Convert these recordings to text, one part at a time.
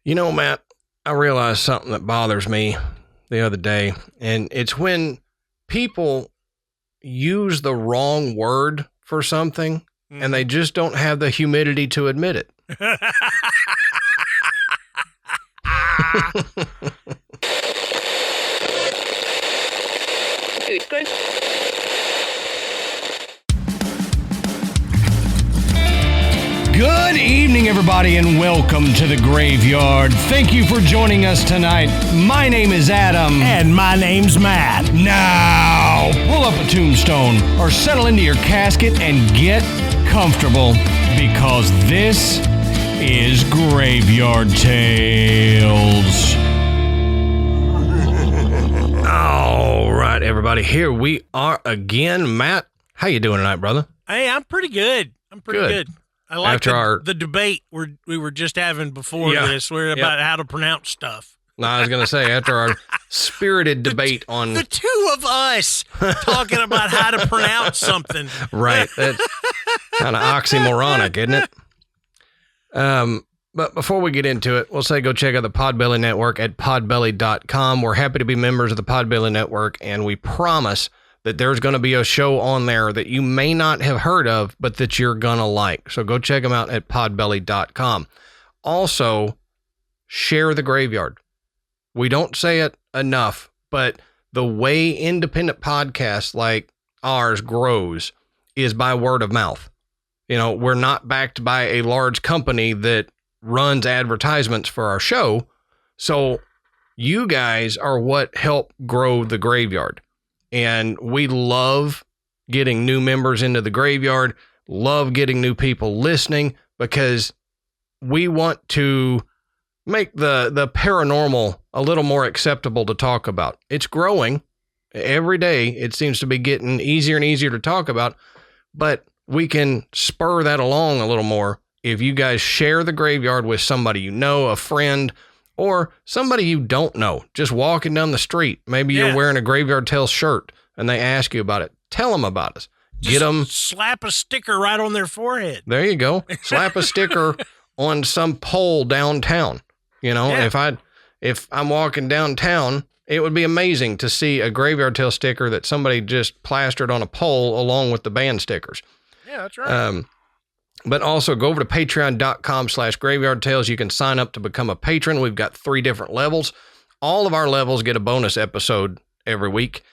You know, Matt, I realized something that bothers me the other day, and it's when people use the wrong word for something and they just don't have the humidity to admit it. Good evening, everybody, and welcome to the Graveyard. Thank you for joining us tonight. My name is Adam. And my name's Matt. Now, pull up a tombstone or settle into your casket and get comfortable because this is Graveyard Tales. All right, everybody, here we are again. Matt, how you doing tonight, brother? Hey, I'm pretty good. Good. I like the debate we were just having before this. We're about how to pronounce stuff. I was going to say, after our spirited debate on... The two of us talking about how to pronounce something. Right. That's kind of oxymoronic, isn't it? But before we get into it, we'll say go check out the Podbelly Network at podbelly.com. We're happy to be members of the Podbelly Network, and we promise that there's going to be a show on there that you may not have heard of, but that you're going to like. So go check them out at podbelly.com. Also, share the Graveyard. We don't say it enough, but the way independent podcasts like ours grows is by word of mouth. You know, we're not backed by a large company that runs advertisements for our show. So you guys are what help grow the Graveyard. And we love getting new members into the Graveyard, love getting new people listening, because we want to make the paranormal a little more acceptable to talk about. It's growing every day. It seems to be getting easier and easier to talk about, but we can spur that along a little more if you guys share the Graveyard with somebody you know, a friend, or somebody you don't know, just walking down the street. Maybe you're wearing a Graveyard Tales shirt and they ask you about it. Tell them about us. Get them. Slap a sticker right on their forehead. There you go. Slap a sticker on some pole downtown. You know, if I'm walking downtown, it would be amazing to see a Graveyard Tale sticker that somebody just plastered on a pole along with the band stickers. Yeah, that's right. But also go over to patreon.com/Graveyard Tales. You can sign up to become a patron. We've got 3 different levels. All of our levels get a bonus episode every week.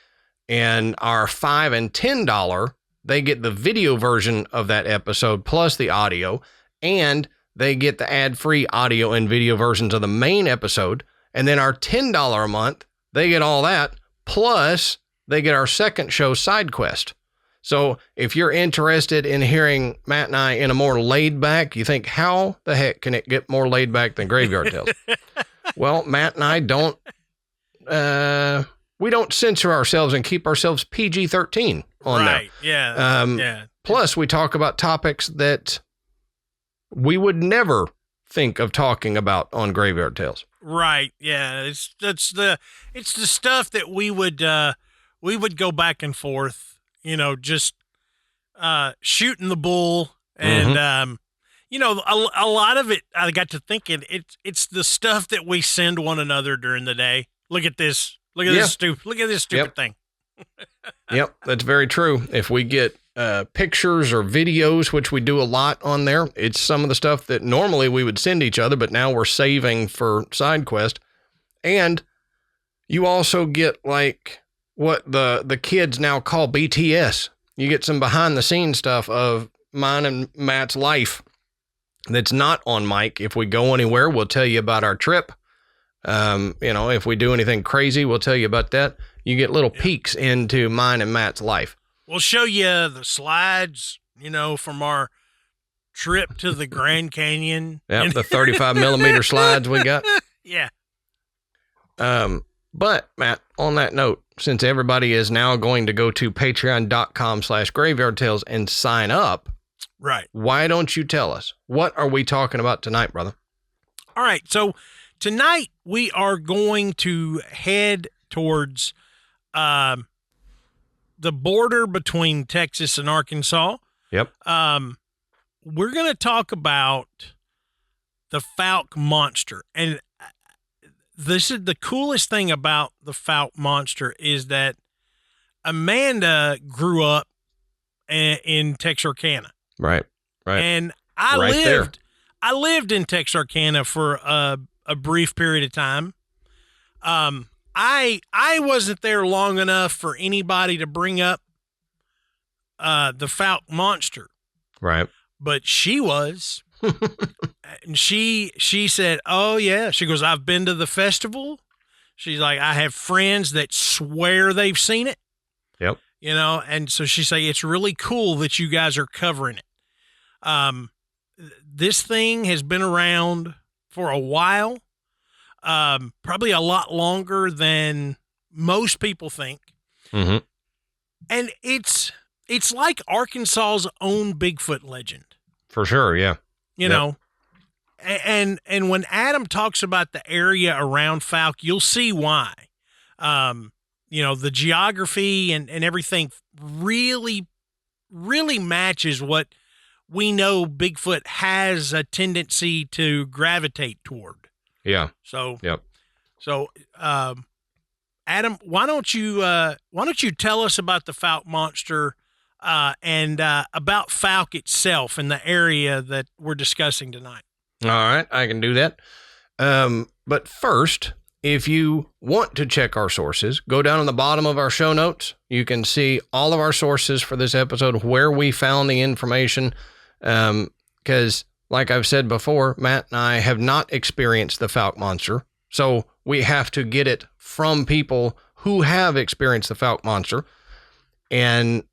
And our $5 and $10, they get the video version of that episode plus the audio. And they get the ad-free audio and video versions of the main episode. And then our $10 a month, they get all that. Plus, they get our second show, Side Quest. So if you're interested in hearing Matt and I in a more laid back, you think, how the heck can it get more laid back than Graveyard Tales? Well, Matt and I don't, we don't censor ourselves and keep ourselves PG-13 on there. Right, yeah. Plus, we talk about topics that we would never think of talking about on Graveyard Tales. Right, yeah. It's the stuff that we would go back and forth. You know, just shooting the bull, and you know, a lot of it. I got to thinking, it's the stuff that we send one another during the day. Look at this. Look at this stupid thing. Yep, that's very true. If we get pictures or videos, which we do a lot on there, it's some of the stuff that normally we would send each other, but now we're saving for Side Quest. And you also get like what the kids now call BTS. You get some behind the scenes stuff of mine and Matt's life that's not on mic. If we go anywhere, we'll tell you about our trip. You know, if we do anything crazy, we'll tell you about that. You get little peeks into mine and Matt's life. We'll show you the slides, you know, from our trip to the Grand Canyon. Yep, the 35 millimeter slides we got. Yeah. But Matt, on that note, since everybody is now going to go to patreon.com/Graveyard Tales and sign up, right? Why don't you tell us, what are we talking about tonight, brother? All right. So tonight we are going to head towards the border between Texas and Arkansas. Yep. We're going to talk about the Fouke Monster. And this is the coolest thing about the Fouke Monster is that Amanda grew up in Texarkana. Right. And I lived in Texarkana for a brief period of time. I wasn't there long enough for anybody to bring up the Fouke Monster. Right. But she was. And she said, "Oh yeah." She goes, "I've been to the festival." She's like, "I have friends that swear they've seen it." Yep. You know, and so she say it's really cool that you guys are covering it. This thing has been around for a while, probably a lot longer than most people think. Mm-hmm. And it's like Arkansas's own Bigfoot legend. For sure, yeah. You know, and when Adam talks about the area around Fouke, you'll see why. You know, the geography and everything really, really matches what we know Bigfoot has a tendency to gravitate toward. Yeah. So, yep. So, Adam, why don't you tell us about the Fouke Monster, and about Fouke itself and the area that we're discussing tonight? All right, I can do that. But first, if you want to check our sources, go down on the bottom of our show notes. You can see all of our sources for this episode, where we found the information. Because, like I've said before, Matt and I have not experienced the Fouke Monster. So we have to get it from people who have experienced the Fouke Monster. And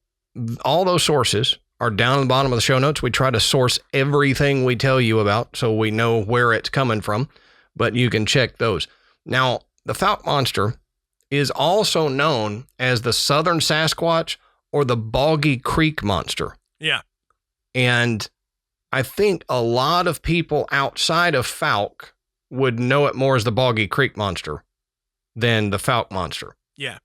all those sources are down at the bottom of the show notes. We try to source everything we tell you about so we know where it's coming from, but you can check those. Now, the Fouke Monster is also known as the Southern Sasquatch or the Boggy Creek Monster. Yeah. And I think a lot of people outside of Fouke would know it more as the Boggy Creek Monster than the Fouke Monster. Yeah.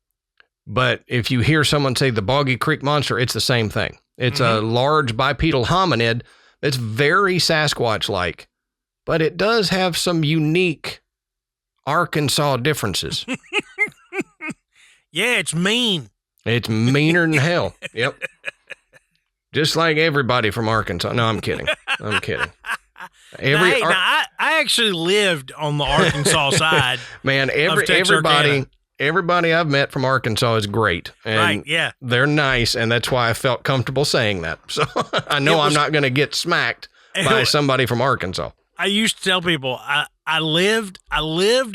But if you hear someone say the Boggy Creek Monster, it's the same thing. It's a large bipedal hominid that's very Sasquatch-like, but it does have some unique Arkansas differences. Yeah, it's mean. It's meaner than hell. Yep. Just like everybody from Arkansas. No, I'm kidding. I actually lived on the Arkansas side. Man, everybody I've met from Arkansas is great. And right, yeah. They're nice, and that's why I felt comfortable saying that. So I know I'm not going to get smacked by somebody from Arkansas. I used to tell people I lived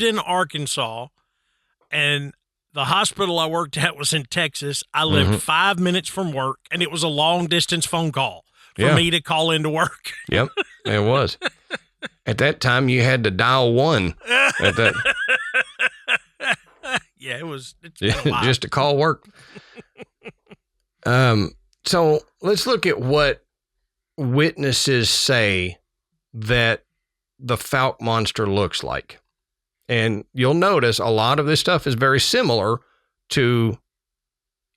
in Arkansas, and the hospital I worked at was in Texas. I lived 5 minutes from work, and it was a long-distance phone call for me to call into work. Yep, it was. At that time, you had to dial 1. At that. Yeah, it's just to call work. So let's look at what witnesses say that the Fouke Monster looks like. And you'll notice a lot of this stuff is very similar to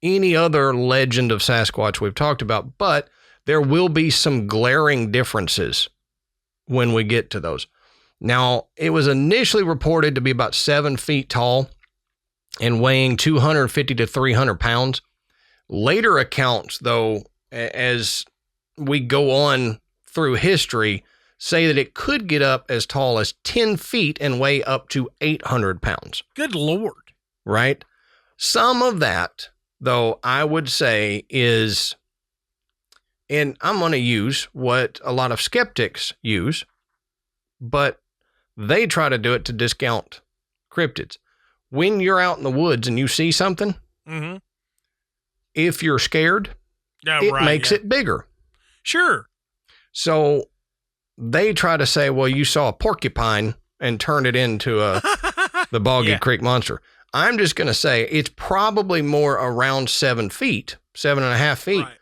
any other legend of Sasquatch we've talked about, but there will be some glaring differences when we get to those. Now, it was initially reported to be about 7 feet tall and weighing 250 to 300 pounds. Later accounts, though, as we go on through history, say that it could get up as tall as 10 feet and weigh up to 800 pounds. Good Lord. Right? Some of that, though, I would say is, and I'm going to use what a lot of skeptics use, but they try to do it to discount cryptids. When you're out in the woods and you see something, if you're scared, it makes it bigger. Sure. So they try to say, well, you saw a porcupine and turn it into the Boggy Creek Monster. I'm just going to say it's probably more around 7 feet, 7.5 feet. Right.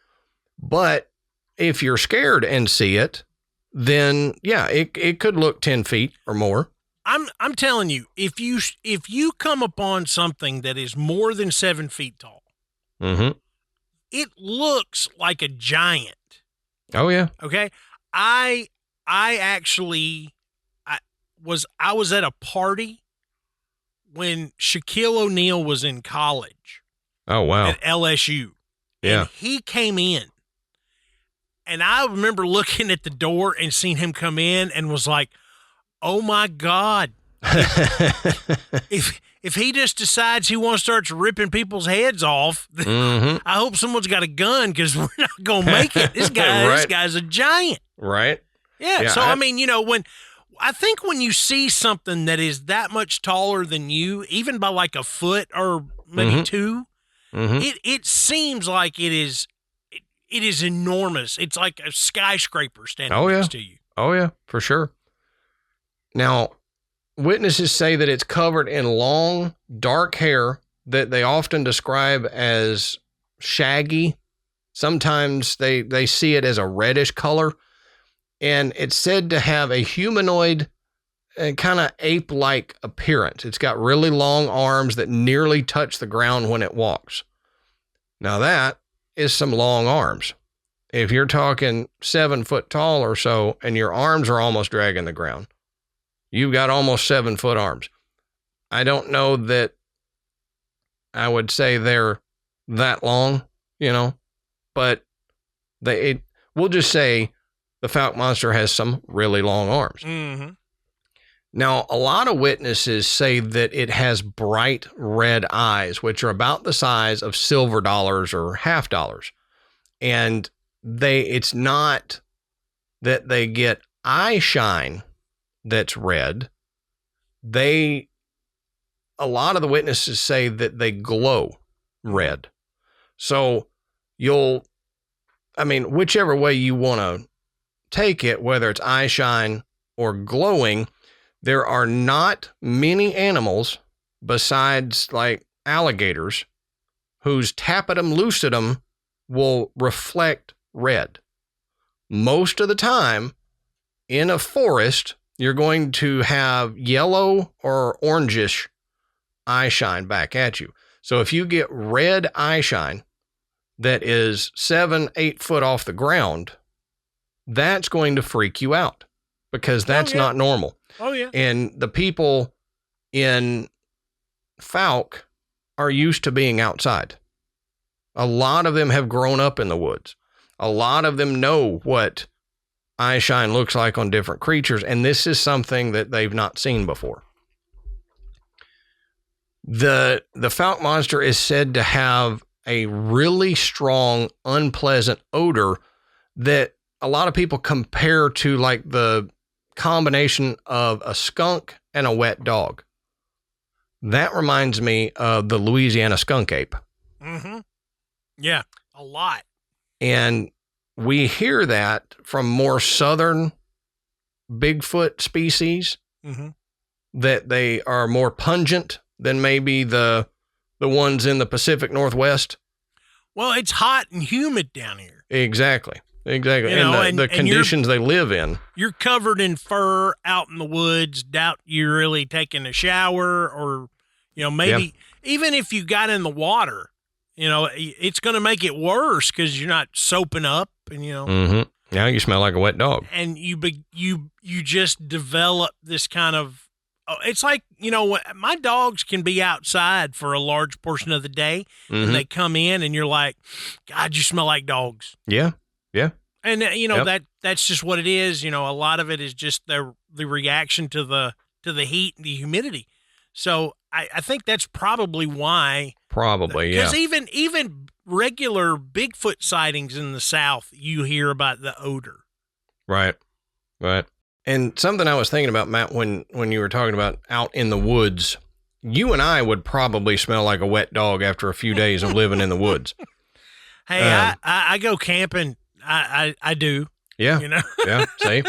But if you're scared and see it, then it could look 10 feet or more. I'm telling you, if you come upon something that is more than 7 feet tall, it looks like a giant. Oh yeah. Okay. I actually was I was at a party when Shaquille O'Neal was in college. Oh, wow. At LSU. Yeah. And he came in. And I remember looking at the door and seeing him come in and was like, oh, my God. If he just decides he wants to start ripping people's heads off, I hope someone's got a gun because we're not going to make it. This guy's a giant. Right. Yeah. So, I mean, when you see something that is that much taller than you, even by like a foot or maybe two, it seems like it is enormous. It's like a skyscraper standing next to you. Oh, yeah, for sure. Now, witnesses say that it's covered in long, dark hair that they often describe as shaggy. Sometimes they see it as a reddish color. And it's said to have a humanoid and kind of ape-like appearance. It's got really long arms that nearly touch the ground when it walks. Now that is some long arms. If you're talking 7 foot tall or so, and your arms are almost dragging the ground, you've got almost 7 foot arms. I don't know that I would say they're that long, but we'll just say the Fouke Monster has some really long arms. Now, a lot of witnesses say that it has bright red eyes, which are about the size of silver dollars or half dollars. And it's not that they get eye shine that's red. A lot of the witnesses say that they glow red. So whichever way you want to take it, whether it's eye shine or glowing, there are not many animals besides like alligators whose tapetum lucidum will reflect red. Most of the time in a forest, you're going to have yellow or orangish eye shine back at you. So if you get red eye shine that is 7-8 foot off the ground, that's going to freak you out because that's not normal. Oh, yeah. And the people in Fouke are used to being outside. A lot of them have grown up in the woods. A lot of them know what eye shine looks like on different creatures, and this is something that they've not seen before. The Fouke Monster is said to have a really strong, unpleasant odor that a lot of people compare to like the combination of a skunk and a wet dog. That reminds me of the Louisiana skunk ape. Yeah, a lot. And we hear that from more southern Bigfoot species, that they are more pungent than maybe the ones in the Pacific Northwest. Well, it's hot and humid down here. Exactly. And the conditions they live in. You're covered in fur out in the woods. Doubt you're really taking a shower or, maybe even if you got in the water, it's going to make it worse because you're not soaping up and, Now you smell like a wet dog. And you just develop this kind of, it's like, my dogs can be outside for a large portion of the day and they come in and you're like, God, you smell like dogs. Yeah. Yeah. And that's just what it is. A lot of it is just the reaction to the heat and the humidity. So I think that's probably why. Probably, yeah. Because even regular Bigfoot sightings in the South, you hear about the odor. Right. And something I was thinking about, Matt, when you were talking about out in the woods, you and I would probably smell like a wet dog after a few days of living in the woods. Hey, I go camping. I do. Yeah. Yeah. See?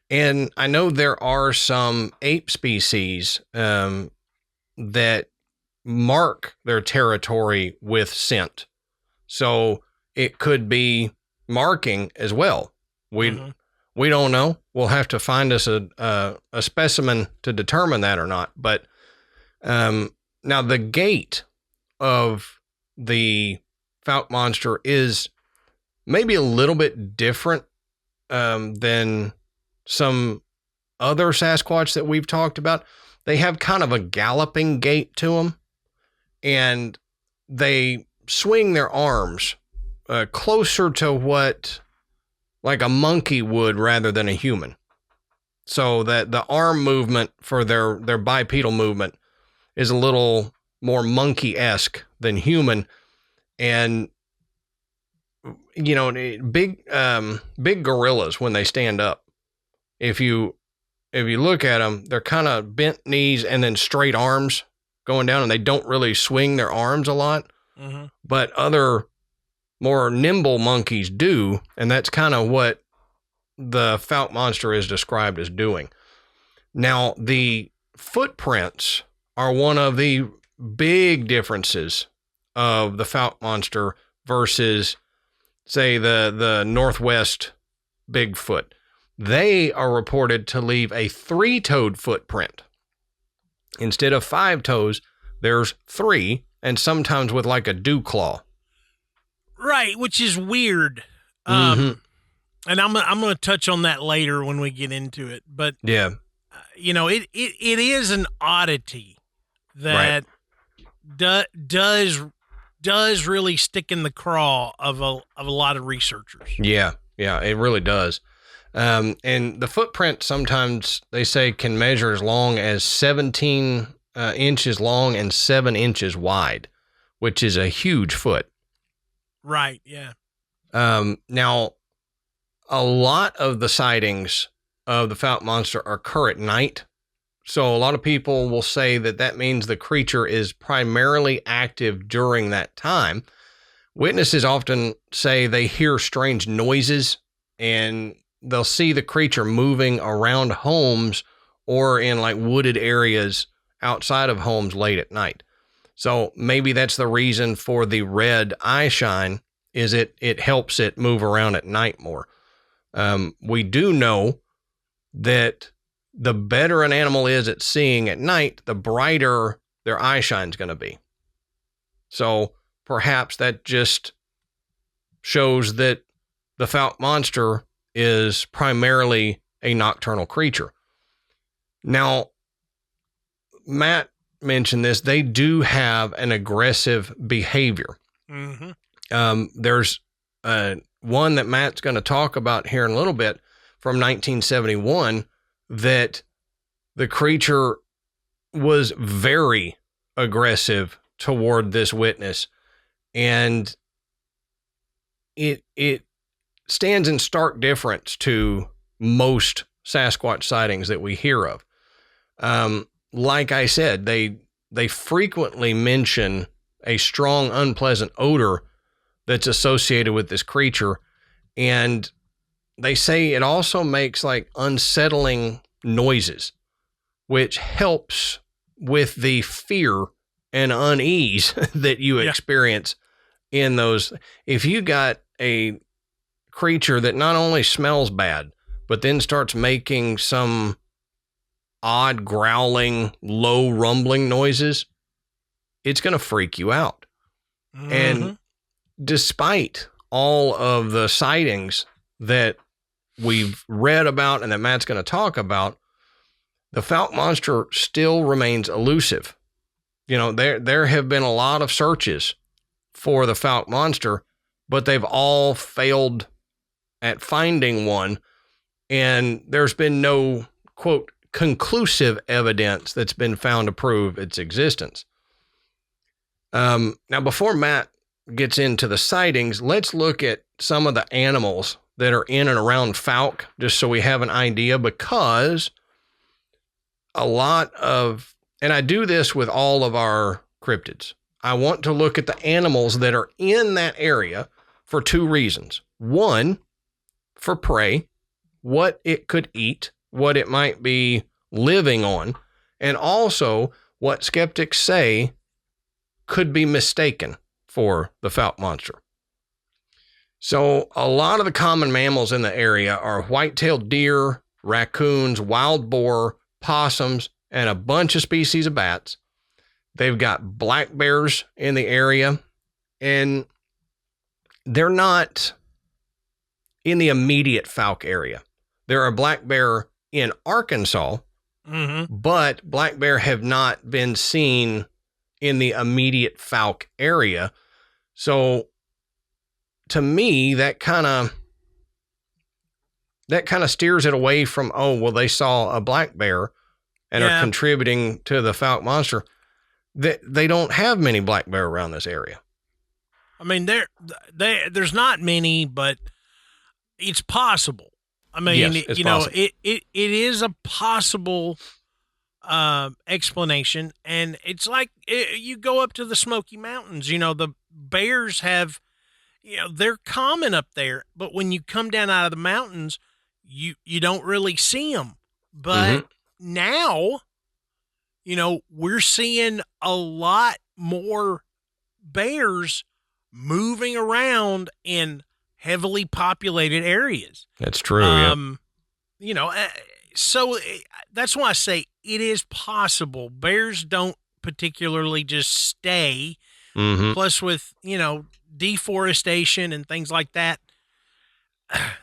And I know there are some ape species that mark their territory with scent. So it could be marking as well. We don't know. We'll have to find us a specimen to determine that or not. But now the gait of the Fouke Monster is maybe a little bit different than some other Sasquatch that we've talked about, they have kind of a galloping gait to them, and they swing their arms closer to what like a monkey would rather than a human. So that the arm movement for their bipedal movement is a little more monkey-esque than human. And, you know, big gorillas, when they stand up, if you look at them, they're kind of bent knees and then straight arms going down, and they don't really swing their arms a lot. Mm-hmm. But other more nimble monkeys do, and that's kind of what the Fouke Monster is described as doing. Now, the footprints are one of the big differences of the Fouke Monster versus, say, the Northwest Bigfoot. They are reported to leave a 3-toed footprint. Instead of 5 toes, there's 3, and sometimes with like a dew claw. Right, which is weird. And I'm going to touch on that later when we get into it. But yeah, you know, it is an oddity that does really stick in the craw of a lot of researchers. Yeah, it really does. And the footprint sometimes they say can measure as long as 17 inches long and 7 inches wide, which is a huge foot. Right. Yeah. Now, a lot of the sightings of the Fouke Monster occur at night. So a lot of people will say that means the creature is primarily active during that time. Witnesses often say they hear strange noises, and they'll see the creature moving around homes or in like wooded areas outside of homes late at night. So maybe that's the reason for the red eye shine, is it helps it move around at night more. We do know that the better an animal is at seeing at night, the brighter their eye shine's going to be. So perhaps that just shows that the Fouke Monster is primarily a nocturnal creature. Now, Matt mentioned this. They do have an aggressive behavior. Mm-hmm. There's one that Matt's going to talk about here in a little bit from 1971 that the creature was very aggressive toward this witness, and it stands in stark difference to most Sasquatch sightings that we hear of. Like I said, they frequently mention a strong, unpleasant odor that's associated with this creature. And they say it also makes like unsettling noises, which helps with the fear and unease that you experience in those. If you got a creature that not only smells bad, but then starts making some odd growling, low rumbling noises, it's going to freak you out. Mm-hmm. And despite all of the sightings that we've read about and that Matt's going to talk about, the Fouke Monster still remains elusive. You know, there have been a lot of searches for the Fouke Monster, but they've all failed at finding one. And there's been no, quote, conclusive evidence that's been found to prove its existence. Now, before Matt gets into the sightings, let's look at some of the animals that are in and around Fouke, just so we have an idea, because a lot of, and I do this with all of our cryptids, I want to look at the animals that are in that area for 2 reasons. One, for prey, what it could eat, what it might be living on, and also what skeptics say could be mistaken for the Fouke Monster. So a lot of the common mammals in the area are white-tailed deer, raccoons, wild boar, possums, and a bunch of species of bats. They've got black bears in the area, and they're not in the immediate Fouke area. There are black bear in Arkansas, Mm-hmm. but black bear have not been seen in the immediate Fouke area. So to me, that kind of steers it away from, oh, well, they saw a black bear and are contributing to the Fouke Monster. They don't have many black bear around this area. I mean, there's not many, but it's possible. I mean, yes, it's possible. it is a possible explanation, and it's like you go up to the Smoky Mountains. The bears have, they're common up there, but when you come down out of the mountains, you don't really see them. But now, we're seeing a lot more bears moving around in heavily populated areas. That's true. So that's why I say it is possible. Bears don't particularly just stay. Plus with, deforestation and things like that,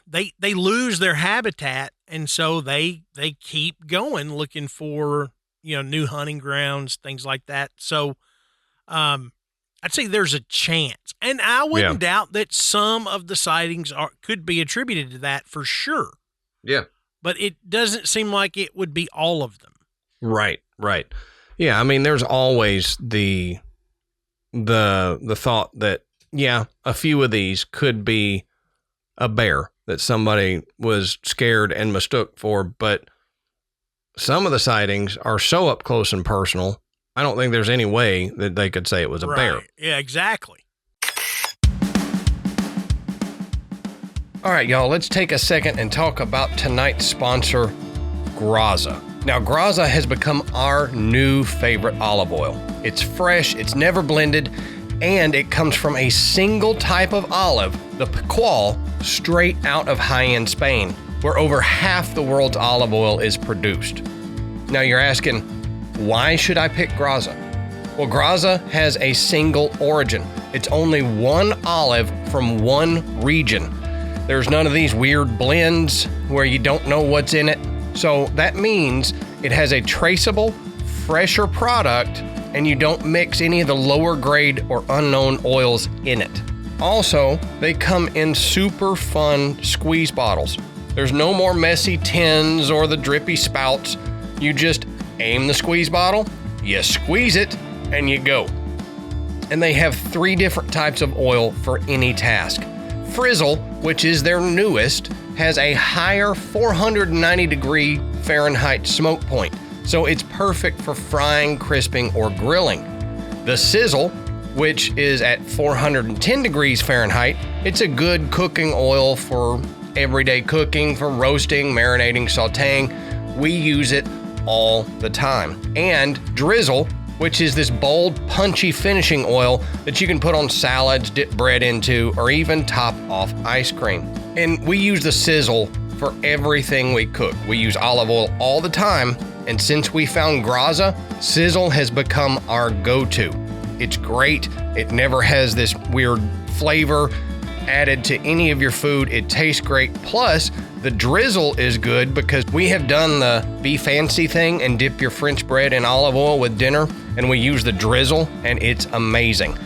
they lose their habitat. And so they keep going looking for, new hunting grounds, things like that. So, I'd say there's a chance, and I wouldn't doubt that some of the sightings could be attributed to that for sure. Yeah. But it doesn't seem like it would be all of them. Right. Yeah. I mean, there's always the thought that, a few of these could be a bear that somebody was scared and mistook for, but some of the sightings are so up close and personal, I don't think there's any way that they could say it was a bear. Yeah, exactly. All right, y'all, let's take a second and talk about tonight's sponsor, Graza. Now, Graza has become our new favorite olive oil. It's fresh, it's never blended, and it comes from a single type of olive, the Picual, straight out of high-end Spain, where over half the world's olive oil is produced. Now, you're asking, why should I pick Graza? Well, Graza has a single origin. It's only one olive from one region. There's none of these weird blends where you don't know what's in it. So that means it has a traceable, fresher product, and you don't mix any of the lower grade or unknown oils in it. Also, they come in super fun squeeze bottles. There's no more messy tins or the drippy spouts. You just aim the squeeze bottle, you squeeze it, and you go. And they have 3 different types of oil for any task. Frizzle, which is their newest, has a higher 490 degree Fahrenheit smoke point, so it's perfect for frying, crisping, or grilling. The Sizzle, which is at 410 degrees Fahrenheit, it's a good cooking oil for everyday cooking, for roasting, marinating, sauteing. We use it all the time. And Drizzle, which is this bold, punchy finishing oil that you can put on salads, dip bread into, or even top off ice cream. And we use the Sizzle for everything we cook. We use olive oil all the time, and since we found Graza, Sizzle has become our go-to. It's great. It never has this weird flavor added to any of your food. It tastes great. Plus, the Drizzle is good because we have done the be fancy thing and dip your French bread in olive oil with dinner, and we use the Drizzle, and it's amazing.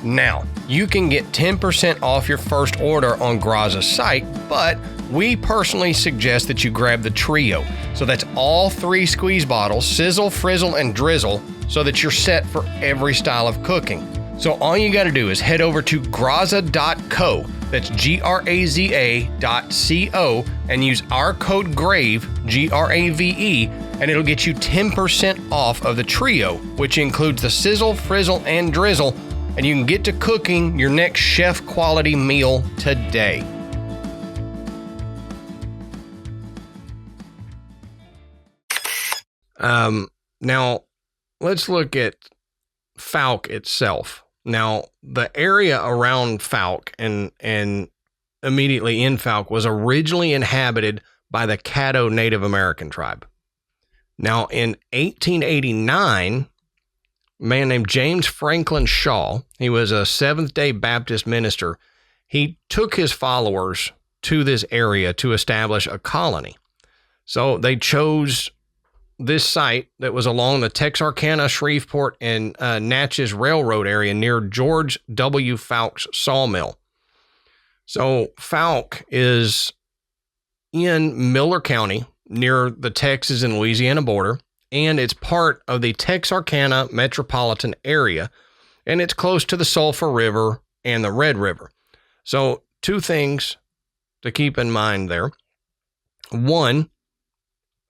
Now, you can get 10% off your first order on Graza's site, but we personally suggest that you grab the trio. So that's all 3 squeeze bottles, Sizzle, Frizzle, and Drizzle, so that you're set for every style of cooking. So all you got to do is head over to graza.co, that's graza.co, and use our code GRAVE, Grave, and it'll get you 10% off of the trio, which includes the Sizzle, Frizzle, and Drizzle, and you can get to cooking your next chef-quality meal today. Now, let's look at Fouke itself. Now, the area around Fouke and immediately in Fouke was originally inhabited by the Caddo Native American tribe. Now, in 1889, a man named James Franklin Shaw, he was a Seventh-day Baptist minister. He took his followers to this area to establish a colony. So they chose this site that was along the Texarkana, Shreveport, and Natchez Railroad area near George W. Fouke's sawmill. So Fouke is in Miller County near the Texas and Louisiana border, and it's part of the Texarkana metropolitan area, and it's close to the Sulphur River and the Red River. So two things to keep in mind there. One,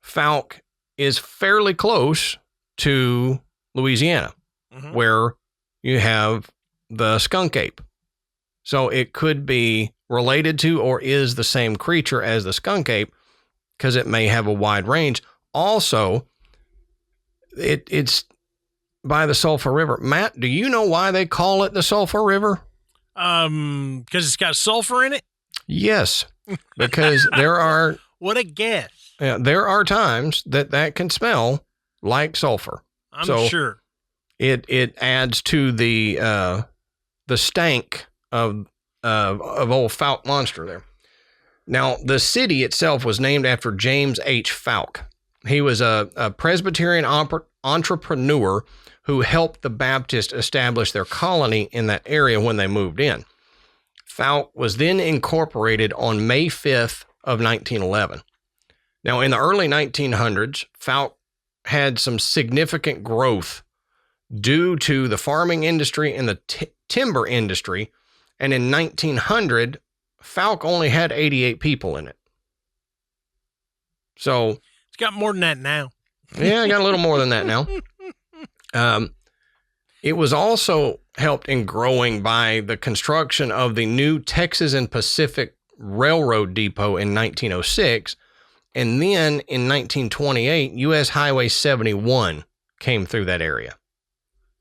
Fouke is fairly close to Louisiana, where you have the skunk ape. So it could be related to or is the same creature as the skunk ape because it may have a wide range. Also, it's by the Sulphur River. Matt, do you know why they call it the Sulphur River? Because it's got sulfur in it? Yes, because there are... What a guess. Yeah, there are times that can smell like sulfur. I'm sure. It adds to the stank of old Fouke Monster there. Now, the city itself was named after James H. Fouke. He was a Presbyterian entrepreneur who helped the Baptists establish their colony in that area when they moved in. Fouke was then incorporated on May 5th of 1911. Now, in the early 1900s, Fouke had some significant growth due to the farming industry and the timber industry. And in 1900, Fouke only had 88 people in it. So it's got more than that now. Yeah, I got a little more than that now. It was also helped in growing by the construction of the new Texas and Pacific Railroad Depot in 1906. And then in 1928, U.S. Highway 71 came through that area.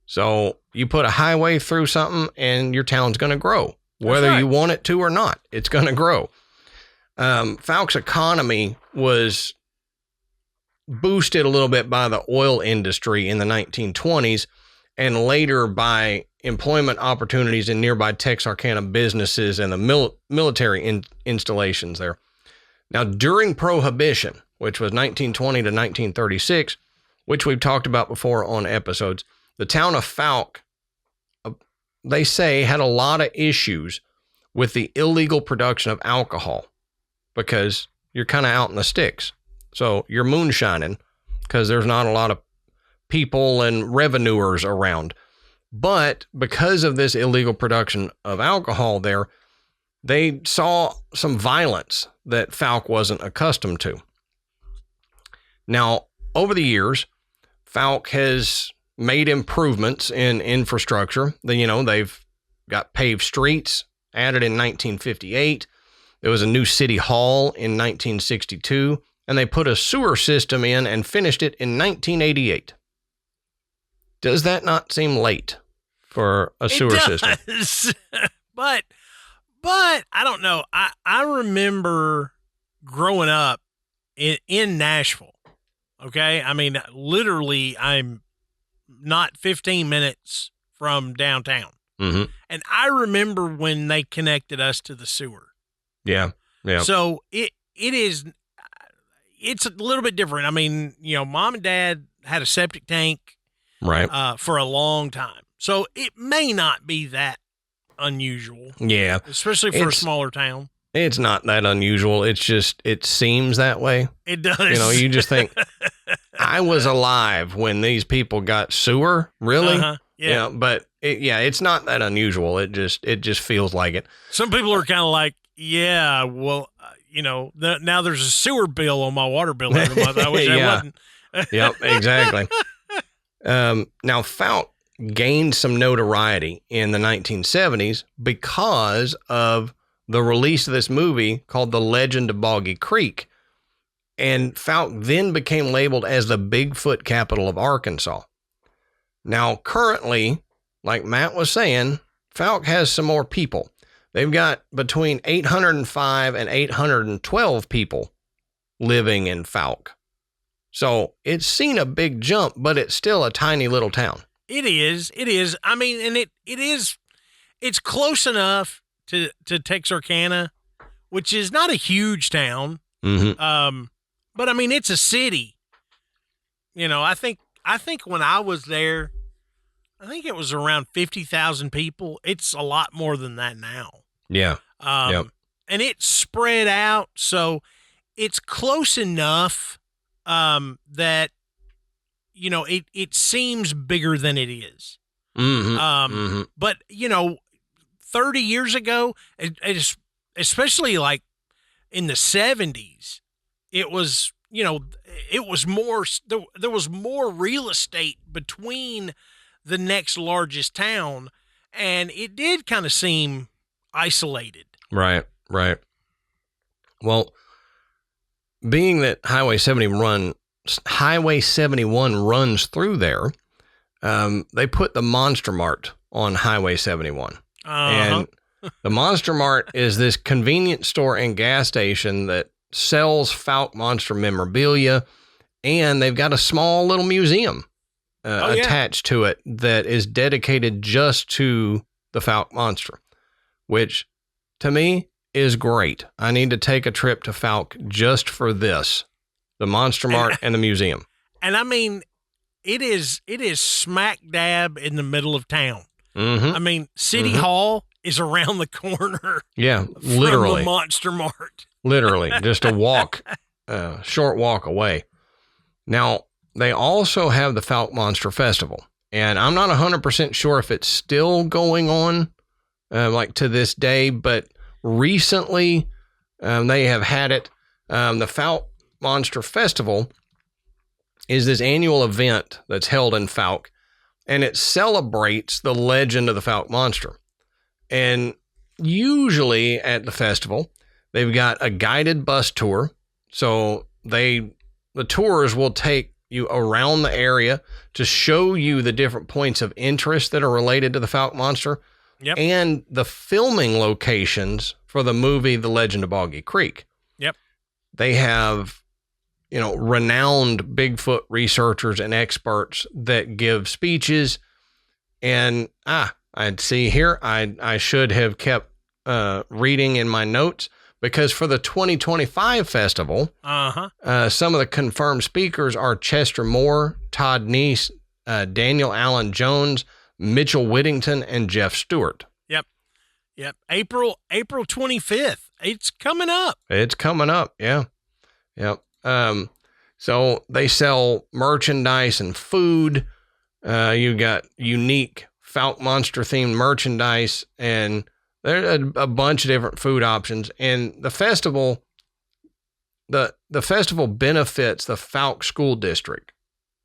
So you put a highway through something and your town's going to grow. Whether you want it to or not, it's going to grow. Fouke's economy was boosted a little bit by the oil industry in the 1920s and later by employment opportunities in nearby Texarkana businesses and the military installations there. Now, during Prohibition, which was 1920 to 1936, which we've talked about before on episodes, the town of Fouke, they say, had a lot of issues with the illegal production of alcohol because you're kind of out in the sticks. So you're moonshining because there's not a lot of people and revenuers around. But because of this illegal production of alcohol there, they saw some violence that Fouke wasn't accustomed to. Now, over the years, Fouke has made improvements in infrastructure. They've got paved streets added in 1958. There was a new city hall in 1962, and they put a sewer system in and finished it in 1988. Does that not seem late for a sewer system? But I don't know. I remember growing up in Nashville. Okay. I mean, literally, I'm not 15 minutes from downtown. Mm-hmm. And I remember when they connected us to the sewer. Yeah. Yeah. So it's a little bit different. I mean, mom and dad had a septic tank right for a long time. So it may not be that unusual. Yeah. Especially for a smaller town. It's not that unusual. It's just, it seems that way. It does. You just think, I was alive when these people got sewer? Really? Uh-huh. Yeah. But it's not that unusual. It just feels like it. Some people are kind of like, yeah, well, now there's a sewer bill on my water bill every month. I wish I wasn't. Yep, exactly. Now, Fouke gained some notoriety in the 1970s because of the release of this movie called The Legend of Boggy Creek. And Fouke then became labeled as the Bigfoot capital of Arkansas. Now, currently, like Matt was saying, Fouke has some more people. They've got between 805 and 812 people living in Fouke. So it's seen a big jump, but it's still a tiny little town. It is. I mean, and it's close enough to Texarkana, which is not a huge town. Mm-hmm. But I mean, it's a city. You know, I think when I was there, I think it was around 50,000 people. It's a lot more than that now. Yeah. Yep. And it's spread out, so it's close enough that, you know, it seems bigger than it is. But, you know, 30 years ago, especially like in the 70s, it was, you know, it was more, there was more real estate between the next largest town, and it did kind of seem isolated. Right. Well, being that Highway 71 runs through there, they put the Monster Mart on Highway 71. And the Monster Mart is this convenience store and gas station that sells Fouke Monster memorabilia, and they've got a small little museum attached to it that is dedicated just to the Fouke Monster, which to me is great. I need to take a trip to Fouke just for this, the Monster Mart and the museum. And I mean, it is smack dab in the middle of town. I mean, City Hall is around the corner. Yeah, literally. From the Monster Mart. Literally, just a short walk away. Now, they also have the Fouke Monster Festival, and I'm not 100% sure if it's still going on, like to this day, but recently they have had it. The Fouke Monster Festival is this annual event that's held in Fouke, and it celebrates the legend of the Fouke Monster. And usually at the festival, they've got a guided bus tour. So the tours will take you around the area to show you the different points of interest that are related to the Fouke Monster. Yep. And the filming locations for the movie The Legend of Boggy Creek. Yep. They have, you know, renowned Bigfoot researchers and experts that give speeches. And I'd see here, I should have kept reading in my notes, because for the 2025 festival, some of the confirmed speakers are Chester Moore, Todd Neese, Daniel Allen Jones, Mitchell Whittington, and Jeff Stewart. Yep. April 25th. It's coming up. Yeah. Yep. So they sell merchandise and food. You got unique Fouke Monster themed merchandise, and there's a bunch of different food options. And the festival, the festival benefits the Fouke School District,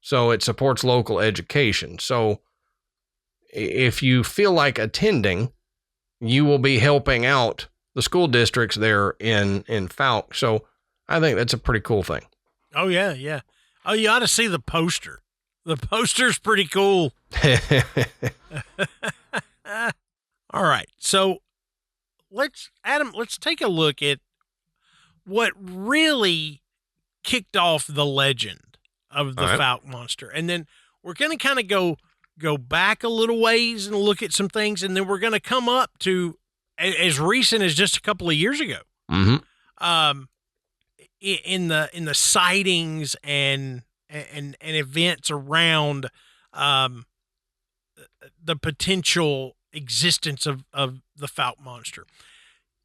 so it supports local education. So if you feel like attending, you will be helping out the school districts there in Fouke. So I think that's a pretty cool thing. Oh, yeah. Oh, you ought to see the poster. The poster's pretty cool. All right. So let's take a look at what really kicked off the legend of the Fouke Monster. And then we're going to kind of go back a little ways and look at some things, and then we're going to come up to as recent as just a couple of years ago. In the sightings and events around the potential existence of the Fouke Monster.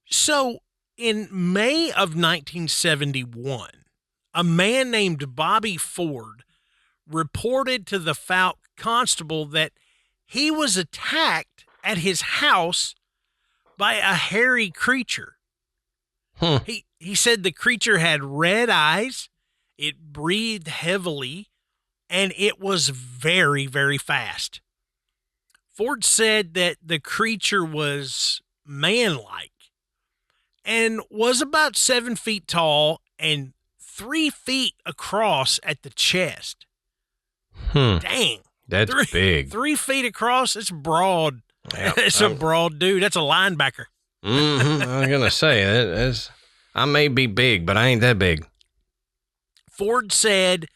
So in May of 1971, a man named Bobby Ford reported to the Fouke constable that he was attacked at his house by a hairy creature. He said the creature had red eyes, it breathed heavily, and it was very, very fast. Ford said that the creature was man-like and was about 7 feet tall and 3 feet across at the chest. Dang. That's big. 3 feet across, it's broad. Yep. It's a broad dude. That's a linebacker. I was going to say, I may be big, but I ain't that big. Ford said,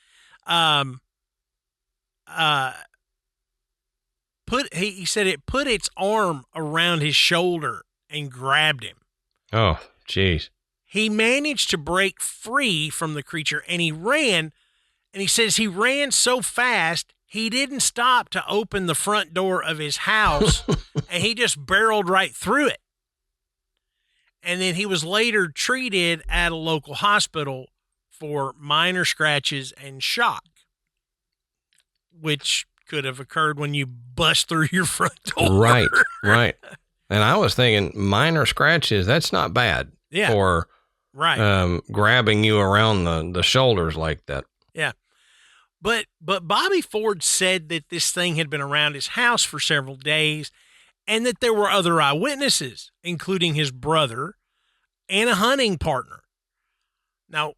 he said it put its arm around his shoulder and grabbed him. Oh, jeez. he managed to break free from the creature, and he ran. And he says he ran so fast, he didn't stop to open the front door of his house, and he just barreled right through it. And then he was later treated at a local hospital for minor scratches and shock, which could have occurred when you bust through your front door. Right, right. And I was thinking minor scratches, that's not bad for grabbing you around the shoulders like that. Yeah. But Bobby Ford said that this thing had been around his house for several days and that there were other eyewitnesses, including his brother and a hunting partner. Now,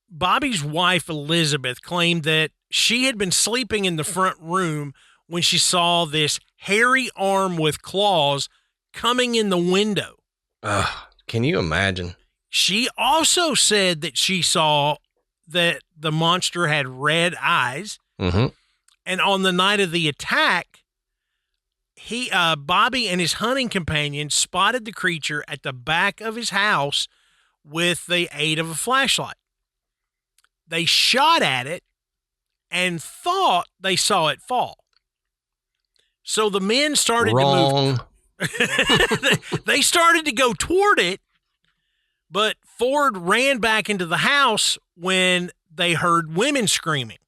Bobby's wife, Elizabeth, claimed that she had been sleeping in the front room when she saw this hairy arm with claws coming in the window. Can you imagine? She also said that she saw that the monster had red eyes. Mm-hmm. And on the night of the attack, Bobby and his hunting companion spotted the creature at the back of his house with the aid of a flashlight. They shot at it and thought they saw it fall. So the men started to move. They started to go toward it, but Ford ran back into the house when they heard women screaming.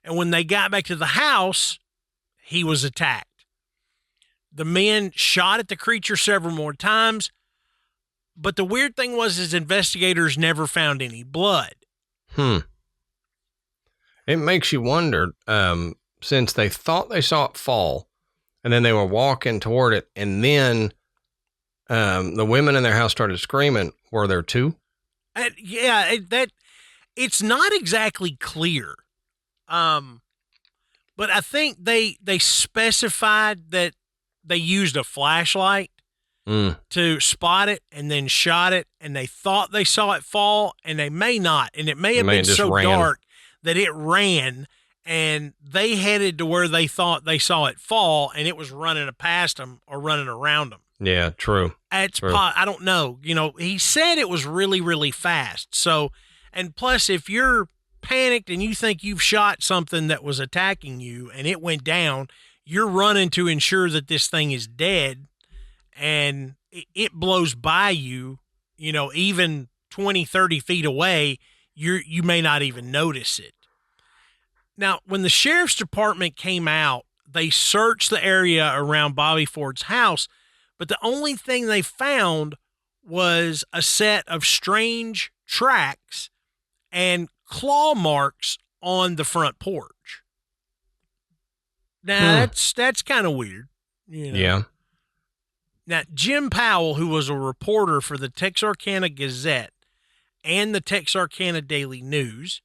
And when they got back to the house, he was attacked. The men shot at the creature several more times, but the weird thing was investigators never found any blood. It makes you wonder, since they thought they saw it fall, and then they were walking toward it, and then the women in their house started screaming, were there two? It's not exactly clear. But I think they specified that they used a flashlight to spot it and then shot it, and they thought they saw it fall, and they may not. And it may have been so dark that it ran, and they headed to where they thought they saw it fall, and it was running past them or running around them. Yeah, true. I don't know. You know, he said it was really, really fast. So, and plus, if you're panicked and you think you've shot something that was attacking you and it went down, you're running to ensure that this thing is dead, and it blows by you, you know, even 20, 30 feet away, you may not even notice it. Now, when the sheriff's department came out, they searched the area around Bobby Ford's house, but the only thing they found was a set of strange tracks and claw marks on the front porch. Now, that's kind of weird. You know? Yeah. Now, Jim Powell, who was a reporter for the Texarkana Gazette and the Texarkana Daily News,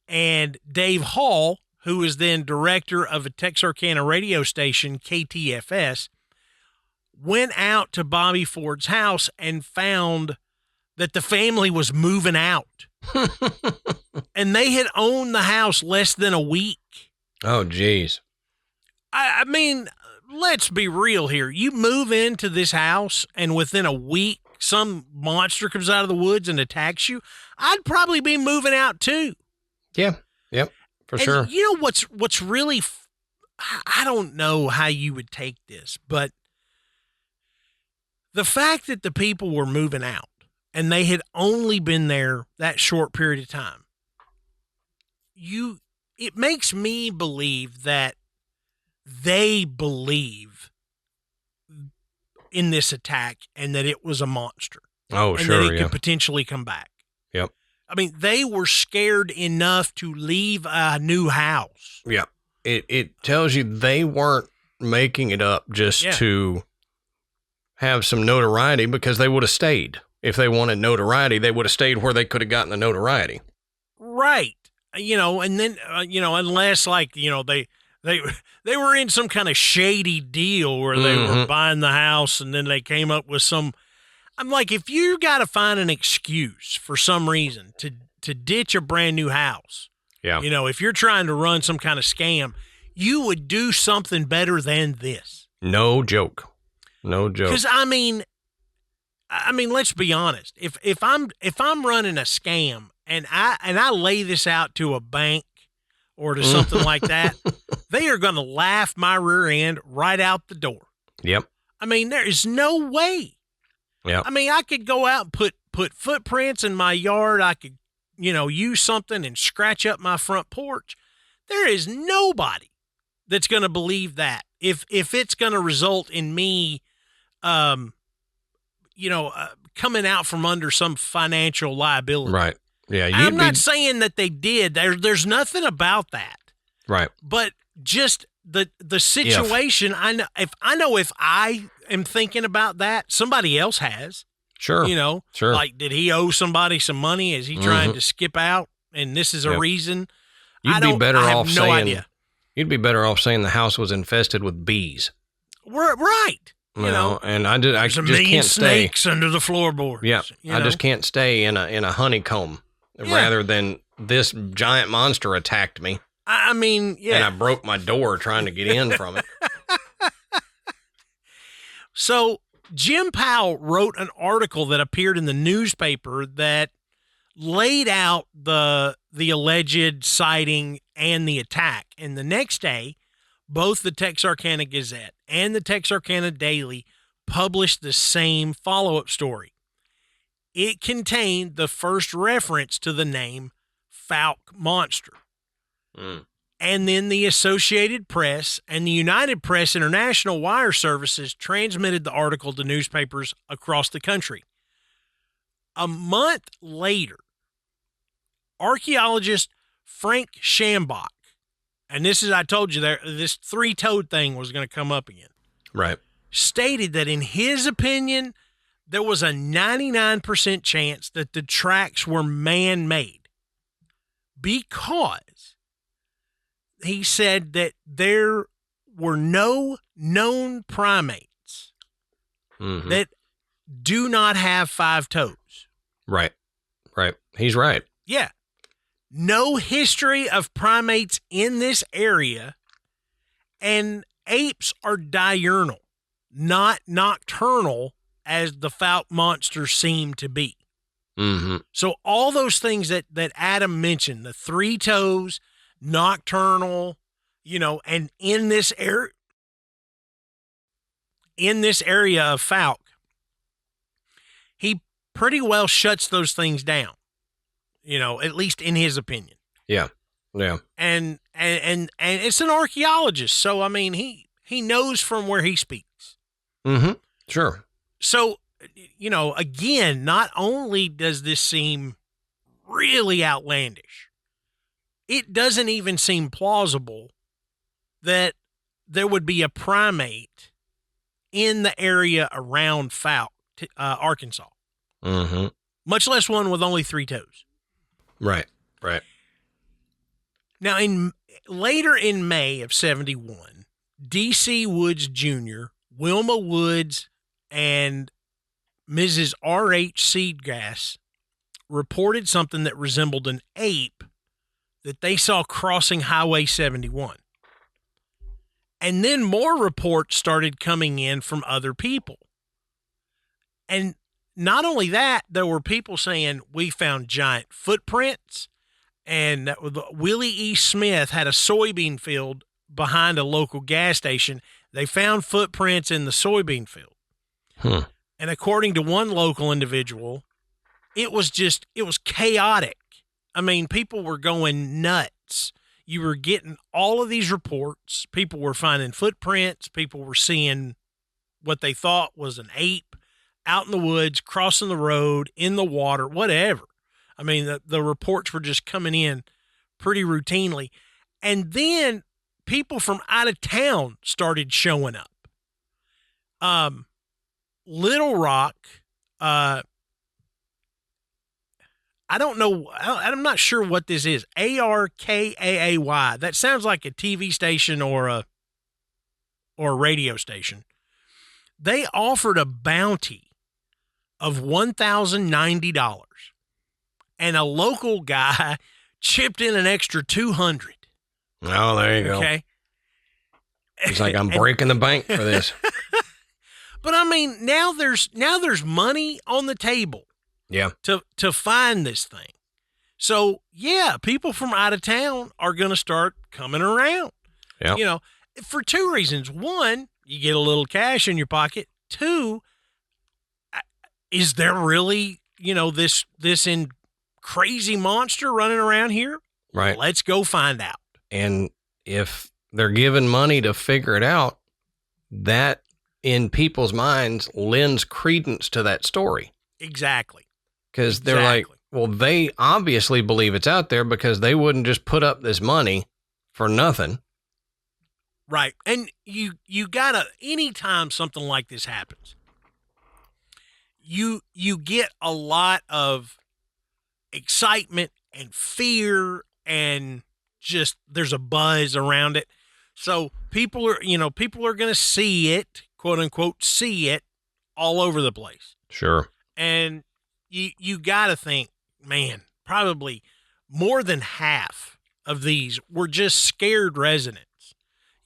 and Dave Hall, who was then director of a Texarkana radio station, KTFS, went out to Bobby Ford's house and found that the family was moving out. And they had owned the house less than a week. Oh, geez. I mean, let's be real here. You move into this house and within a week, some monster comes out of the woods and attacks you. I'd probably be moving out too. Yeah. Yep. For sure. You know what's really, I don't know how you would take this, but the fact that the people were moving out and they had only been there that short period of time, it makes me believe that they believe in this attack and that it was a monster. Oh, and sure. And that it could potentially come back. Yep. I mean, they were scared enough to leave a new house. Yep. It tells you they weren't making it up just to have some notoriety, because they would have stayed. If they wanted notoriety, they would have stayed where they could have gotten the notoriety. Right. You know, and then, unless like, they were in some kind of shady deal where they were buying the house and then they came up with some, I'm like, if you got to find an excuse for some reason to ditch a brand new house, if you're trying to run some kind of scam, you would do something better than this. No joke. No joke. Because, I mean, I mean, let's be honest. If I'm running a scam and I lay this out to a bank or to something like that, they are going to laugh my rear end right out the door. Yep. I mean, there is no way. Yep. I mean, I could go out and put footprints in my yard. I could, use something and scratch up my front porch. There is nobody that's going to believe that if it's going to result in me, coming out from under some financial liability. Right. Yeah. I'm not saying that they did. There's nothing about that. Right. But just the situation, if I am thinking about that, somebody else has. Sure. Sure. Like, did he owe somebody some money? Is he trying to skip out? And this is a reason. You'd be better off saying. Idea. You'd be better off saying the house was infested with bees. We're right. And I just can't stay. Snakes under the floorboards. Yeah. I just can't stay in a honeycomb rather than this giant monster attacked me. I mean, yeah. And I broke my door trying to get in from it. So Jim Powell wrote an article that appeared in the newspaper that laid out the alleged sighting and the attack. And the next day, both the Texarkana Gazette and the Texarkana Daily published the same follow-up story. It contained the first reference to the name Fouke Monster. And then the Associated Press and the United Press International wire services transmitted the article to newspapers across the country. A month later, archaeologist Frank Schambach, and this is, I told you, this three-toed thing was going to come up again. Right. Stated that in his opinion, there was a 99% chance that the tracks were man-made because he said that there were no known primates that do not have 5 toes. Right. Right. He's right. Yeah. No history of primates in this area, and apes are diurnal, not nocturnal as the Fouke monster seemed to be. So all those things that Adam mentioned, the 3 toes, nocturnal, and in this area of Fouke, he pretty well shuts those things down, at least in his opinion. Yeah. Yeah. And it's an archaeologist. So, I mean, he knows from where he speaks. Sure. So, again, not only does this seem really outlandish, it doesn't even seem plausible that there would be a primate in the area around Fouke, Arkansas. Much less one with only 3 toes. Right. Right. Now, later in May of 71, D.C. Woods Jr., Wilma Woods, and Mrs. R.H. Seedgrass reported something that resembled an ape that they saw crossing Highway 71. And then more reports started coming in from other people. And not only that, there were people saying, we found giant footprints, and Willie E. Smith had a soybean field behind a local gas station. They found footprints in the soybean field. And according to one local individual, it was chaotic. I mean, people were going nuts. You were getting all of these reports. People were finding footprints. People were seeing what they thought was an ape out in the woods, crossing the road, in the water, whatever. I mean, the reports were just coming in pretty routinely. And then people from out of town started showing up. Little Rock, I don't know. I'm not sure what this is. ARKAAY. That sounds like a TV station or a radio station. They offered a bounty of $1,090, and a local guy chipped in an extra $200. Oh, there you go. Okay. It's like I'm breaking the bank for this. But I mean, now there's money on the table. Yeah. To find this thing. So yeah, people from out of town are going to start coming around. Yeah. You know, for two reasons. One, you get a little cash in your pocket. Two, is there really, this crazy monster running around here? Right. Let's go find out. And if they're given money to figure it out, that in people's minds lends credence to that story. Exactly. Because they're like, well, they obviously believe it's out there because they wouldn't just put up this money for nothing. Right. And you gotta, anytime something like this happens, you get a lot of excitement and fear and just there's a buzz around it. So people are going to see it, quote unquote, see it all over the place. Sure. And you got to think, man, probably more than half of these were just scared residents.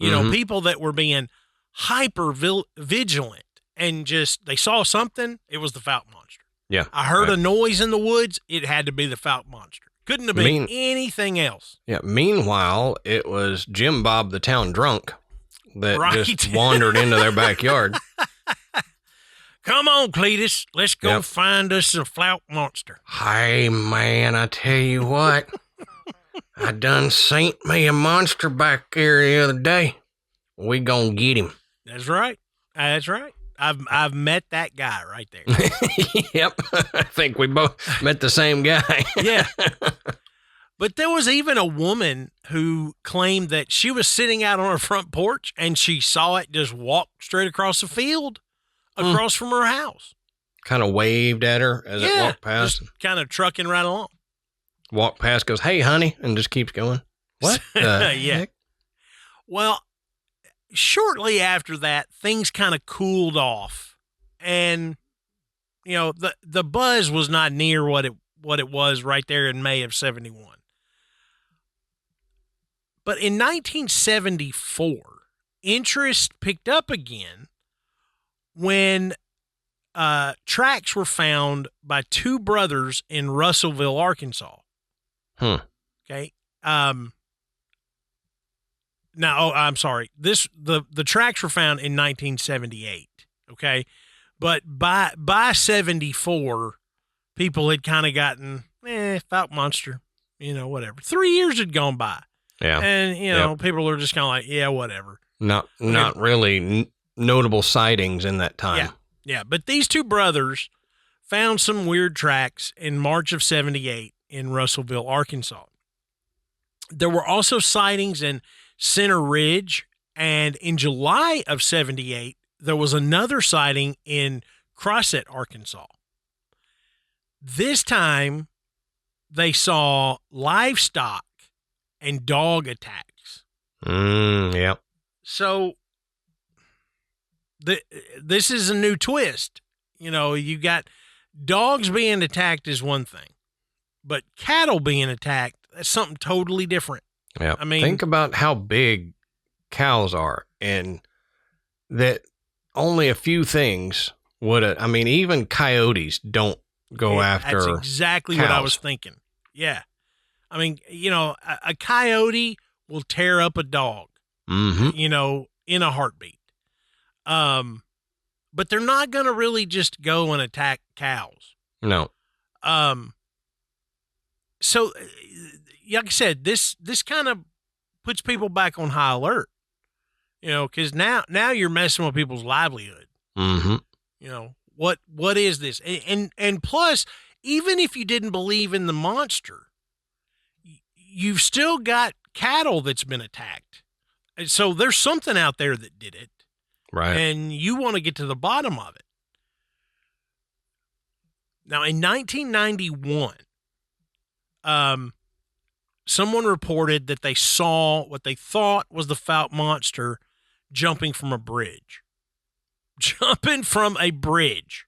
People that were being hyper vigilant and just, they saw something, it was the Fouke Monster. Yeah. I heard a noise in the woods, it had to be the Fouke Monster. Couldn't have been anything else. Yeah. Meanwhile, it was Jim Bob the town drunk that Right. just wandered into their backyard. Come on, Cletus. Let's go find us a Fouke Monster. Hey, man, I tell you what. I done seen me a monster back there the other day. We gonna get him. That's right. That's right. I've met that guy right there. Yep. I think we both met the same guy. Yeah. But there was even a woman who claimed that she was sitting out on her front porch and she saw it just walk straight across the field across from her house. Kind of waved at her as it walked past. Just kind of trucking right along. Walked past, goes, "Hey, honey," and just keeps going. What the heck? Well, shortly after that, things kind of cooled off, and the buzz was not near what it was right there in May of '71. But in 1974, interest picked up again when tracks were found by two brothers in Russellville, Arkansas. Okay. I'm sorry. The tracks were found in 1978. Okay. But by 74, people had kind of gotten, Fouke Monster, whatever. 3 years had gone by. Yeah. And, people are just kind of like, yeah, whatever. Not really notable sightings in that time. Yeah. But these two brothers found some weird tracks in March of 78 in Russellville, Arkansas. There were also sightings in Center Ridge, and in July of 78, there was another sighting in Crosset, Arkansas. This time, they saw livestock and dog attacks. Yeah. So, this is a new twist. You got dogs being attacked is one thing, but cattle being attacked, that's something totally different. Yeah. I mean, think about how big cows are, and that only a few things would. Even coyotes don't go after. That's exactly cows. what I was thinking. Yeah. I mean, a coyote will tear up a dog, in a heartbeat. But they're not going to really just go and attack cows. No. So, like I said, this kind of puts people back on high alert, because now you're messing with people's livelihood. What is this? And plus, even if you didn't believe in the monster, you've still got cattle that's been attacked. And so there's something out there that did it. Right. And you want to get to the bottom of it. Now, in 1991, someone reported that they saw what they thought was the Fouke Monster jumping from a bridge. Jumping from a bridge.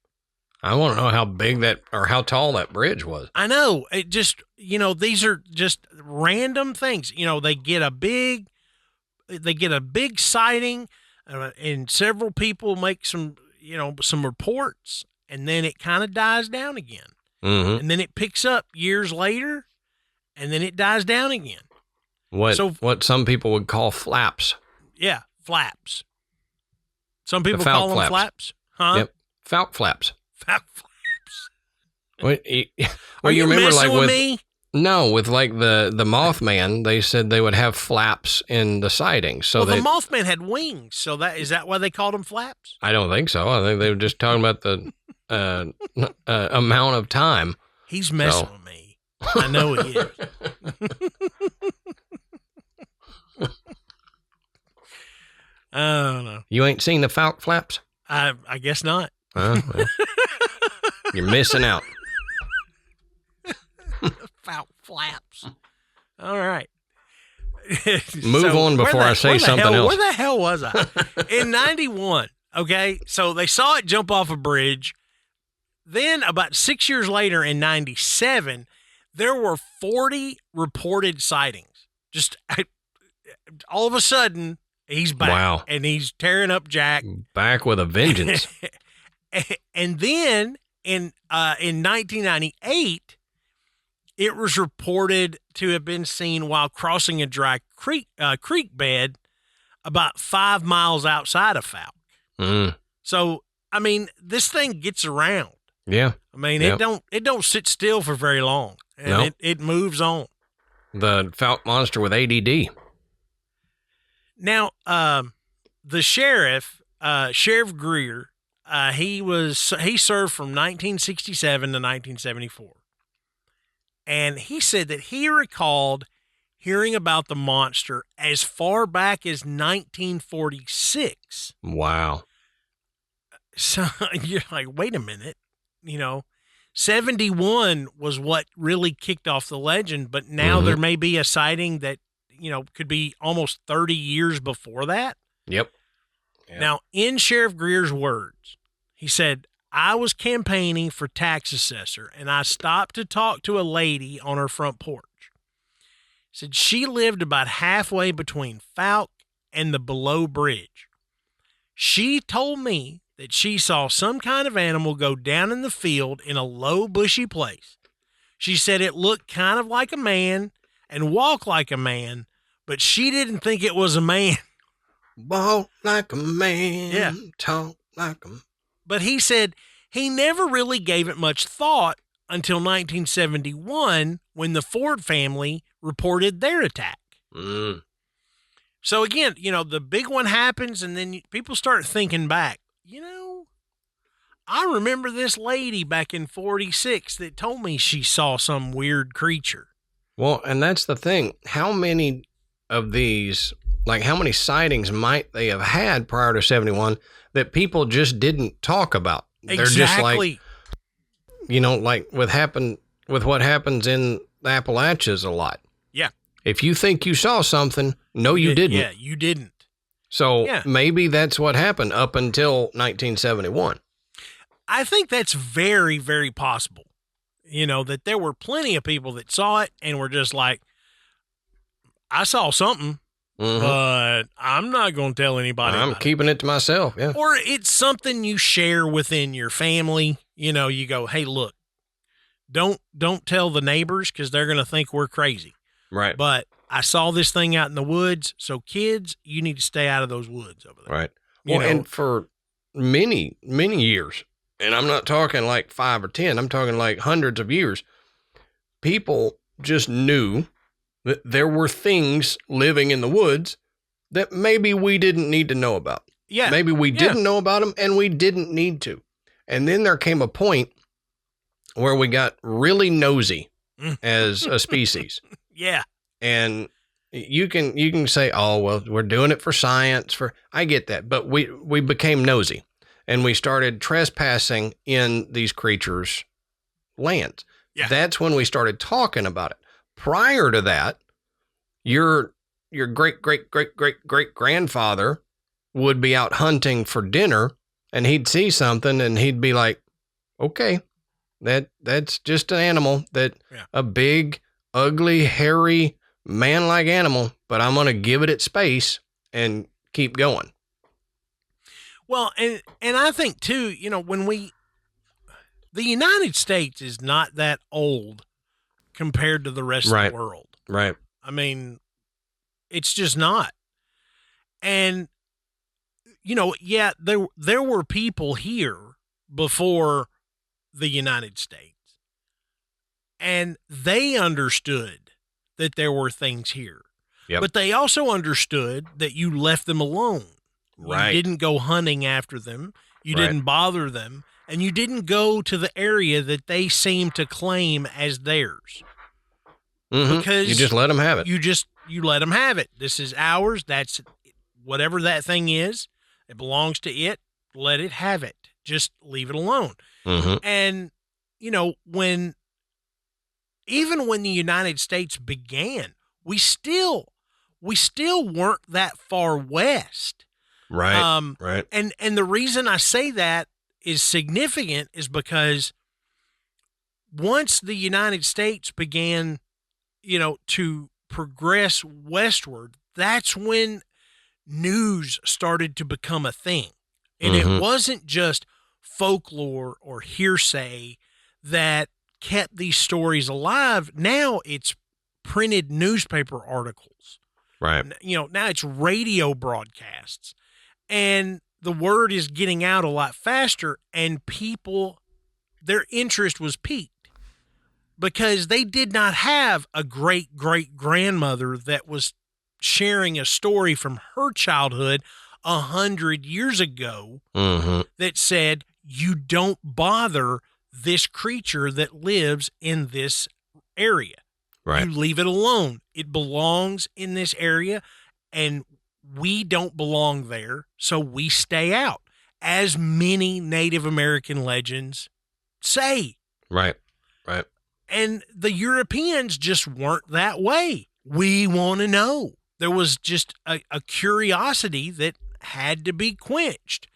I want to know how big or how tall that bridge was. I know. It just, these are just random things. They get a big sighting, and several people make some, some reports, and then it kind of dies down again. Mm-hmm. And then it picks up years later, and then it dies down again. What some people would call flaps. Yeah, flaps. Some people Fouke call them flaps. Huh? Yep. Fouke flaps. Fouke flaps. Well, you remember messing like with me? No, with like the Mothman, they said they would have flaps in the sightings. So the Mothman had wings. So is that why they called them flaps? I don't think so. I think they were just talking about the amount of time. He's messing with me. I know he is. Oh no! You ain't seen the Fouke flaps? I guess not. Well, you're missing out. Fouke flaps. All right. Move on before I say something else. Where the hell was I? In 91. Okay. So they saw it jump off a bridge. Then about 6 years later in 97, there were 40 reported sightings. Just all of a sudden, he's back. Wow. And he's tearing up Jack. Back with a vengeance. And then in 1998, it was reported to have been seen while crossing a dry creek bed about 5 miles outside of Fouke. Mm. So, I mean, this thing gets around. Yeah. I mean, Yep. it don't sit still for very long, and Nope. it moves on. The Fouke Monster with ADD. Now, the sheriff, Sheriff Greer, he served from 1967 to 1974. And he said that he recalled hearing about the monster as far back as 1946. Wow. So you're like, wait a minute, 71 was what really kicked off the legend, but now there may be a sighting that, could be almost 30 years before that. Yep. Now, in Sheriff Greer's words, he said, I was campaigning for tax assessor, and I stopped to talk to a lady on her front porch. He said she lived about halfway between Fouke and the Below Bridge. She told me that she saw some kind of animal go down in the field in a low, bushy place. She said it looked kind of like a man and walked like a man, but she didn't think it was a man. Walk like a man. Yeah. Talk like a man. But he said he never really gave it much thought until 1971 when the Ford family reported their attack. Mm. So again, the big one happens, and then people start thinking back. I remember this lady back in 46 that told me she saw some weird creature. Well, and that's the thing. How many of these, like how many sightings might they have had prior to 71 that people just didn't talk about? Exactly. They're just like, like with what happens in the Appalachians a lot. Yeah. If you think you saw something, no, you didn't. Yeah, you didn't. So maybe that's what happened up until 1971. I think that's very, very possible. That there were plenty of people that saw it and were just like, I saw something, but I'm not going to tell anybody. I'm keeping it to myself. Yeah. Or it's something you share within your family. You go, hey, look, don't tell the neighbors because they're going to think we're crazy. Right. But I saw this thing out in the woods. So kids, you need to stay out of those woods over there. Right. Well, and for many, many years, and I'm not talking like 5 or 10, I'm talking like hundreds of years, people just knew that there were things living in the woods that maybe we didn't need to know about. Yeah. Maybe we didn't know about them and we didn't need to. And then there came a point where we got really nosy as a species. Yeah. And you can say, oh, well, we're doing it for science. I get that. But we became nosy and we started trespassing in these creatures' lands. Yeah. That's when we started talking about it. Prior to that, your great-great-great-great-great-grandfather would be out hunting for dinner and he'd see something and he'd be like, okay, that's just an animal a big, ugly, hairy, man-like animal, but I'm going to give it its space and keep going. Well, and I think too, when the United States is not that old compared to the rest of the world. Right. I mean, it's just not. And yeah, there were people here before the United States, and they understood that there were things here. Yep. But they also understood that you left them alone. Right. You didn't go hunting after them. You didn't bother them. And you didn't go to the area that they seem to claim as theirs. Mm-hmm. Because you just let them have it. You let them have it. This is ours. That's whatever that thing is. It belongs to it. Let it have it. Just leave it alone. Mm-hmm. And, even when the United States began, we still weren't that far west. Right. Right. And the reason I say that is significant is because once the United States began, to progress westward, that's when news started to become a thing. And it wasn't just folklore or hearsay that kept these stories alive. Now it's printed newspaper articles. Right. Now it's radio broadcasts. And the word is getting out a lot faster, and people, their interest was piqued because they did not have a great-great-grandmother that was sharing a story from her childhood 100 years ago that said, you don't bother this creature that lives in this area. Right. You leave it alone. It belongs in this area, and we don't belong there, so we stay out, as many Native American legends say. Right. Right. And the Europeans just weren't that way. We want to know. There was just a curiosity that had to be quenched.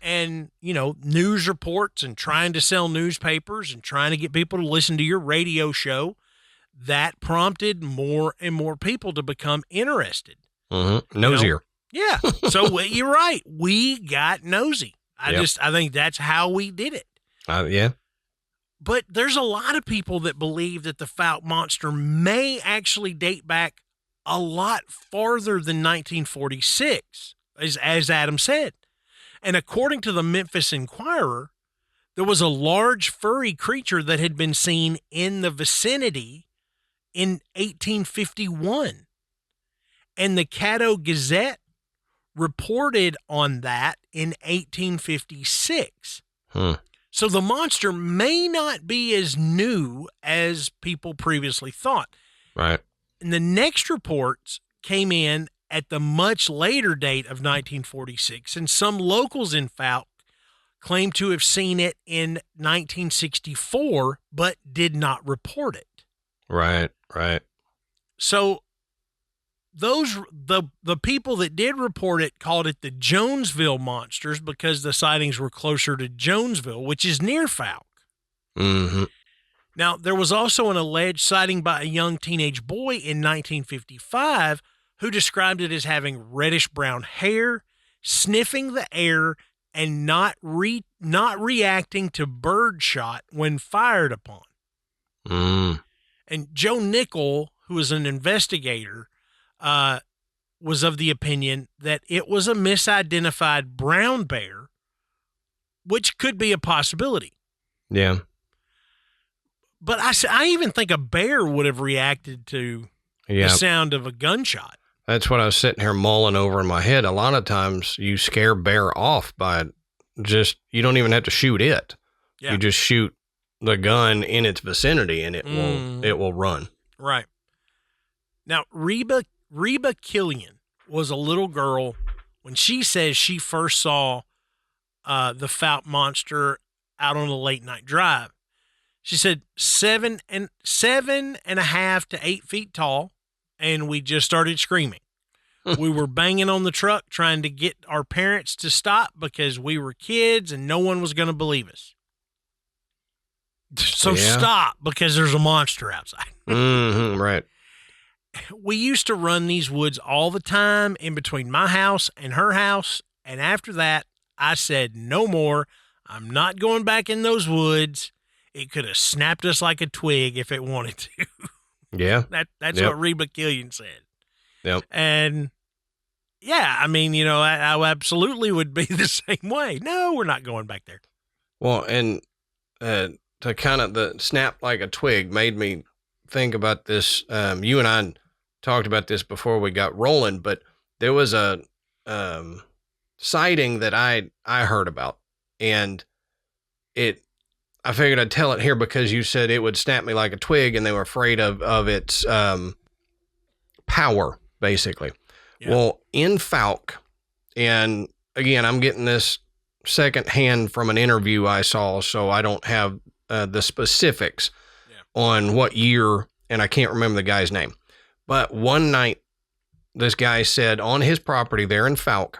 And, news reports and trying to sell newspapers and trying to get people to listen to your radio show, that prompted more and more people to become interested. Mm-hmm. Nosier. Yeah. So you're right. We got nosy. I think that's how we did it. Yeah. But there's a lot of people that believe that the Fouke Monster may actually date back a lot farther than 1946, as Adam said. And according to the Memphis Inquirer, there was a large furry creature that had been seen in the vicinity in 1851. And the Caddo Gazette reported on that in 1856. So the monster may not be as new as people previously thought. Right. And the next reports came in at the much later date of 1946, and some locals in Fouke claim to have seen it in 1964, but did not report it. Right. Right. So the people that did report it called it the Jonesville Monsters because the sightings were closer to Jonesville, which is near Fouke. Mm-hmm. Now, there was also an alleged sighting by a young teenage boy in 1955 who described it as having reddish-brown hair, sniffing the air, and not reacting to bird shot when fired upon. And Joe Nickel, who was an investigator, was of the opinion that it was a misidentified brown bear, which could be a possibility. Yeah. But I even think a bear would have reacted to the sound of a gunshot. That's what I was sitting here mulling over in my head. A lot of times you scare bear off by you don't even have to shoot it. Yeah. You just shoot the gun in its vicinity and it will run. Right. Now, Reba Killian was a little girl when she says she first saw the Fouke Monster out on a late night drive. She said 7.5 to 8 feet tall, and we just started screaming. We were banging on the truck trying to get our parents to stop because we were kids and no one was going to believe us. So stop because there's a monster outside. Right. We used to run these woods all the time in between my house and her house. And after that, I said, no more. I'm not going back in those woods. It could have snapped us like a twig if it wanted to. Yeah. That's what Reba Killian said. Yep. And yeah, I mean, I absolutely would be the same way. No, we're not going back there. Well, and to kind of the snap like a twig made me think about this. You and I talked about this before we got rolling, but there was a sighting that I heard about, and I figured I'd tell it here because you said it would snap me like a twig, and they were afraid of its power, basically. Yeah. Well, in Fouke, and again, I'm getting this secondhand from an interview I saw, so I don't have the specifics on what year, and I can't remember the guy's name. But one night, this guy said on his property there in Fouke,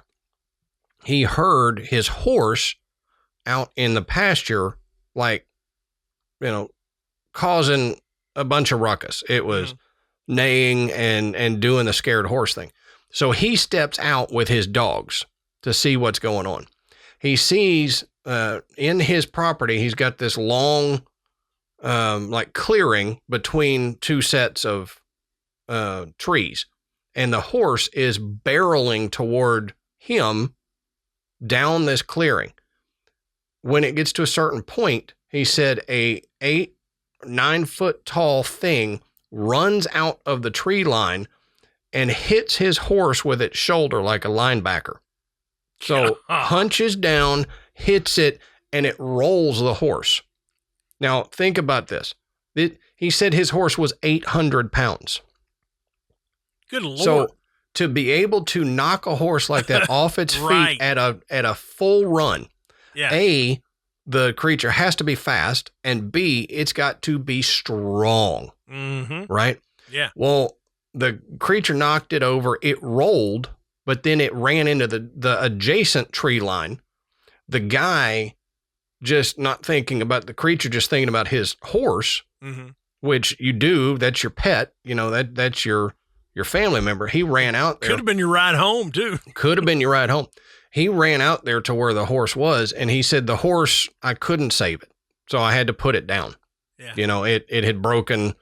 he heard his horse out in the pasture, like, causing a bunch of ruckus. It was neighing and doing the scared horse thing. So he steps out with his dogs to see what's going on. He sees in his property, he's got this long, like clearing between two sets of trees, and the horse is barreling toward him down this clearing. When it gets to a certain point, he said a 8-9 foot tall thing runs out of the tree line and hits his horse with its shoulder like a linebacker. So hunches down, hits it, and it rolls the horse. Now, think about this. He said his horse was 800 pounds. Good Lord. So to be able to knock a horse like that off its feet at a full run, A, the creature has to be fast, and B, it's got to be strong. Mm-hmm. Right? Yeah. Well, the creature knocked it over. It rolled, but then it ran into the adjacent tree line. The guy, just not thinking about the creature, just thinking about his horse, which you do. That's your pet. That's your family member. He ran out there. Could have been your ride home, too. Could have been your ride home. He ran out there to where the horse was, and he said the horse, I couldn't save it, so I had to put it down. Yeah. It had broken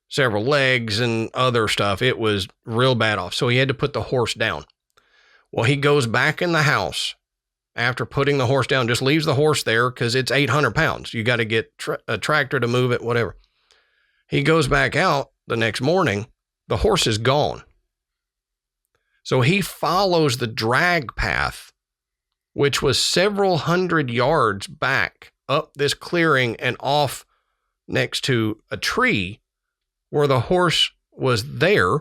several legs and other stuff. It was real bad off, so he had to put the horse down. Well, he goes back in the house after putting the horse down, just leaves the horse there because it's 800 pounds. You got to get a tractor to move it, whatever. He goes back out the next morning. The horse is gone. So he follows the drag path, which was several hundred yards back up this clearing and off next to a tree where the horse was there,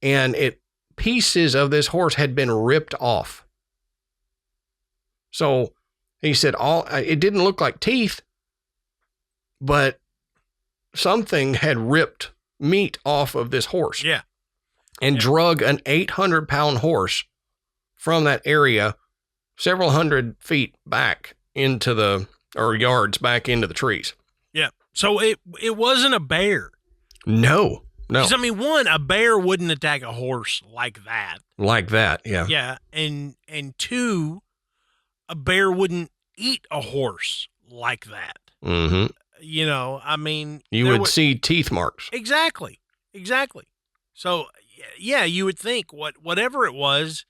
and pieces of this horse had been ripped off. So he said it didn't look like teeth, but something had ripped meat off of this horse. Yeah. And drug an 800-pound horse from that area several hundred feet back yards back into the trees. Yeah. So it wasn't a bear. No. Because, a bear wouldn't attack a horse like that. Like that, yeah. Yeah. And two, a bear wouldn't eat a horse like that. Mm-hmm. You would see teeth marks. Exactly. So, yeah, you would think whatever it was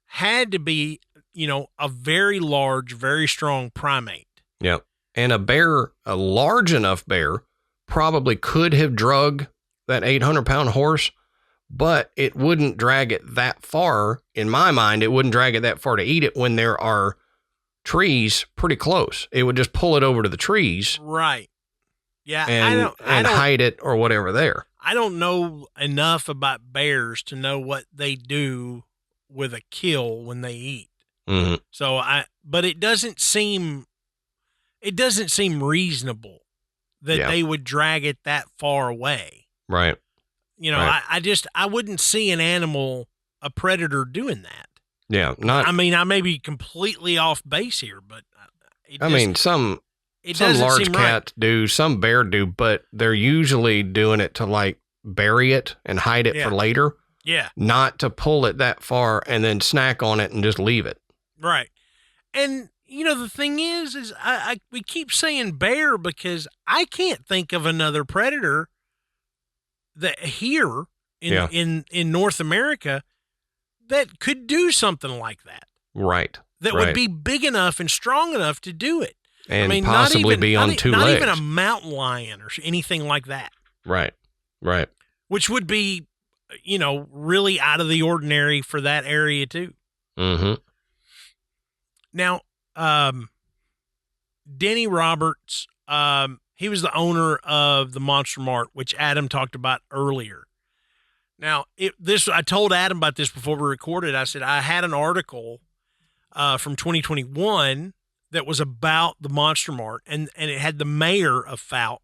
had to be, a very large, very strong primate. Yep. And a large enough bear probably could have drug that 800-pound horse, but it wouldn't drag it that far. In my mind, it wouldn't drag it that far to eat it when there are trees pretty close. It would just pull it over to the trees. Right. Yeah. And hide it or whatever there. I don't know enough about bears to know what they do with a kill when they eat. Mm-hmm. So but it doesn't seem reasonable that they would drag it that far away. Right. Right. I wouldn't see a predator doing that. Yeah. I may be completely off base here, but some large cats do, some bear do, but they're usually doing it to like bury it and hide it for later. Yeah. Not to pull it that far and then snack on it and just leave it. Right. And the thing is we keep saying bear because I can't think of another predator that here in North America that could do something like that. Right. That would be big enough and strong enough to do it. And possibly be on two legs. Not even a mountain lion or anything like that. Right. Right. Which would be, really out of the ordinary for that area too. Mm-hmm. Now, Denny Roberts, he was the owner of the Monster Mart, which Adam talked about earlier. Now, I told Adam about this before we recorded. I said I had an article from 2021 that was about the Monster Mart, and it had the mayor of Fouke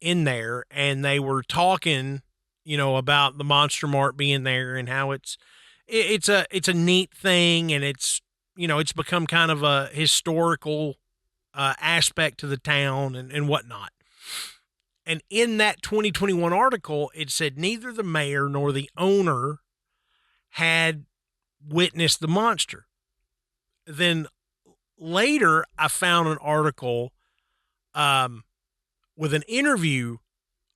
in there, and they were talking, about the Monster Mart being there and how it's a neat thing, and it's become kind of a historical aspect to the town and whatnot. And in that 2021 article, it said neither the mayor nor the owner had witnessed the monster. Then later, I found an article with an interview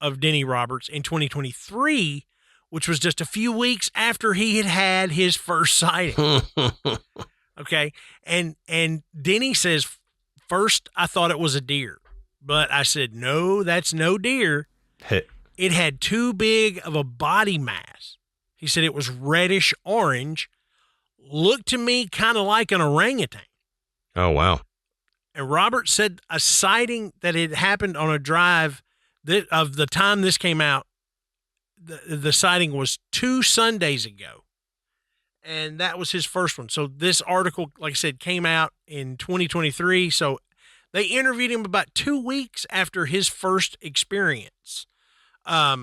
of Denny Roberts in 2023, which was just a few weeks after he had his first sighting. Okay. And Denny says, first I thought it was a deer, but I said, no, that's no deer. It had too big of a body mass. He said it was reddish orange, looked to me kind of like an orangutan. Oh, wow. And Robert said a sighting that had happened on a drive of the time this came out, the sighting was 2 Sundays ago. And that was his first one. So this article, like I said, came out in 2023. So they interviewed him about 2 weeks after his first experience. I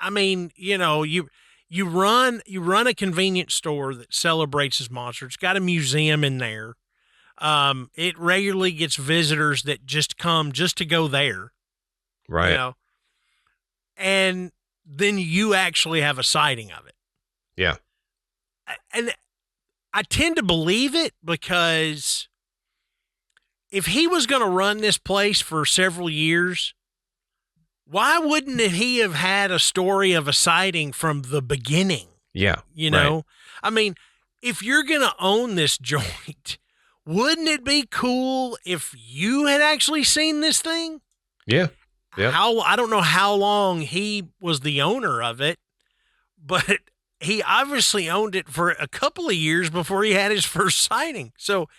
mean, you run a convenience store that celebrates his monster. It's got a museum in there. It regularly gets visitors that just come just to go there. Right. And then you actually have a sighting of it. Yeah. And I tend to believe it because if he was going to run this place for several years, why wouldn't he have had a story of a sighting from the beginning? Yeah. Right. I mean, if you're going to own this joint, wouldn't it be cool if you had actually seen this thing? Yeah. Yeah. I don't know how long he was the owner of it, but he obviously owned it for a couple of years before he had his first sighting. So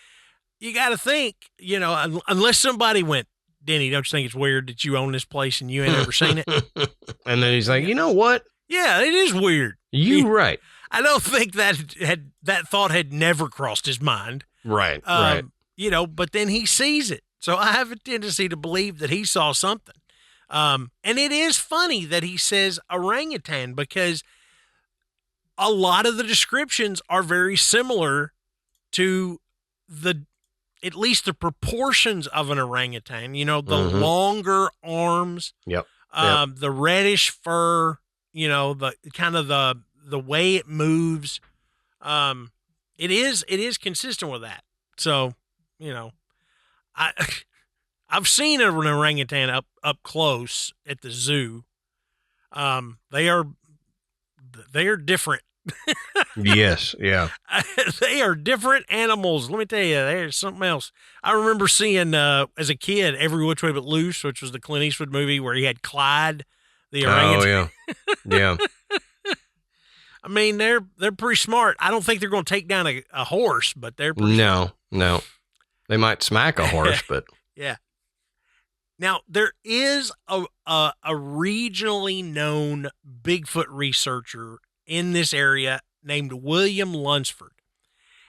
you got to think, unless somebody went, Denny, don't you think it's weird that you own this place and you ain't ever seen it? And then he's like, you know what? Yeah, it is weird. Right. I don't think that thought had never crossed his mind. Right. Right. But then he sees it. So I have a tendency to believe that he saw something. And it is funny that he says orangutan because a lot of the descriptions are very similar to at least the proportions of an orangutan, the longer arms, the reddish fur, the kind of the way it moves. It is consistent with that. So, I've seen an orangutan up close at the zoo. They are different. Yes, yeah. They are different animals. Let me tell you, there's something else. I remember seeing as a kid Every Which Way But Loose, which was the Clint Eastwood movie where he had Clyde, the orangutan. Oh yeah, yeah. I mean, they're pretty smart. I don't think they're going to take down a horse, but they're pretty smart. No. They might smack a horse, but yeah. Now, there is a regionally known Bigfoot researcher in this area named William Lunsford.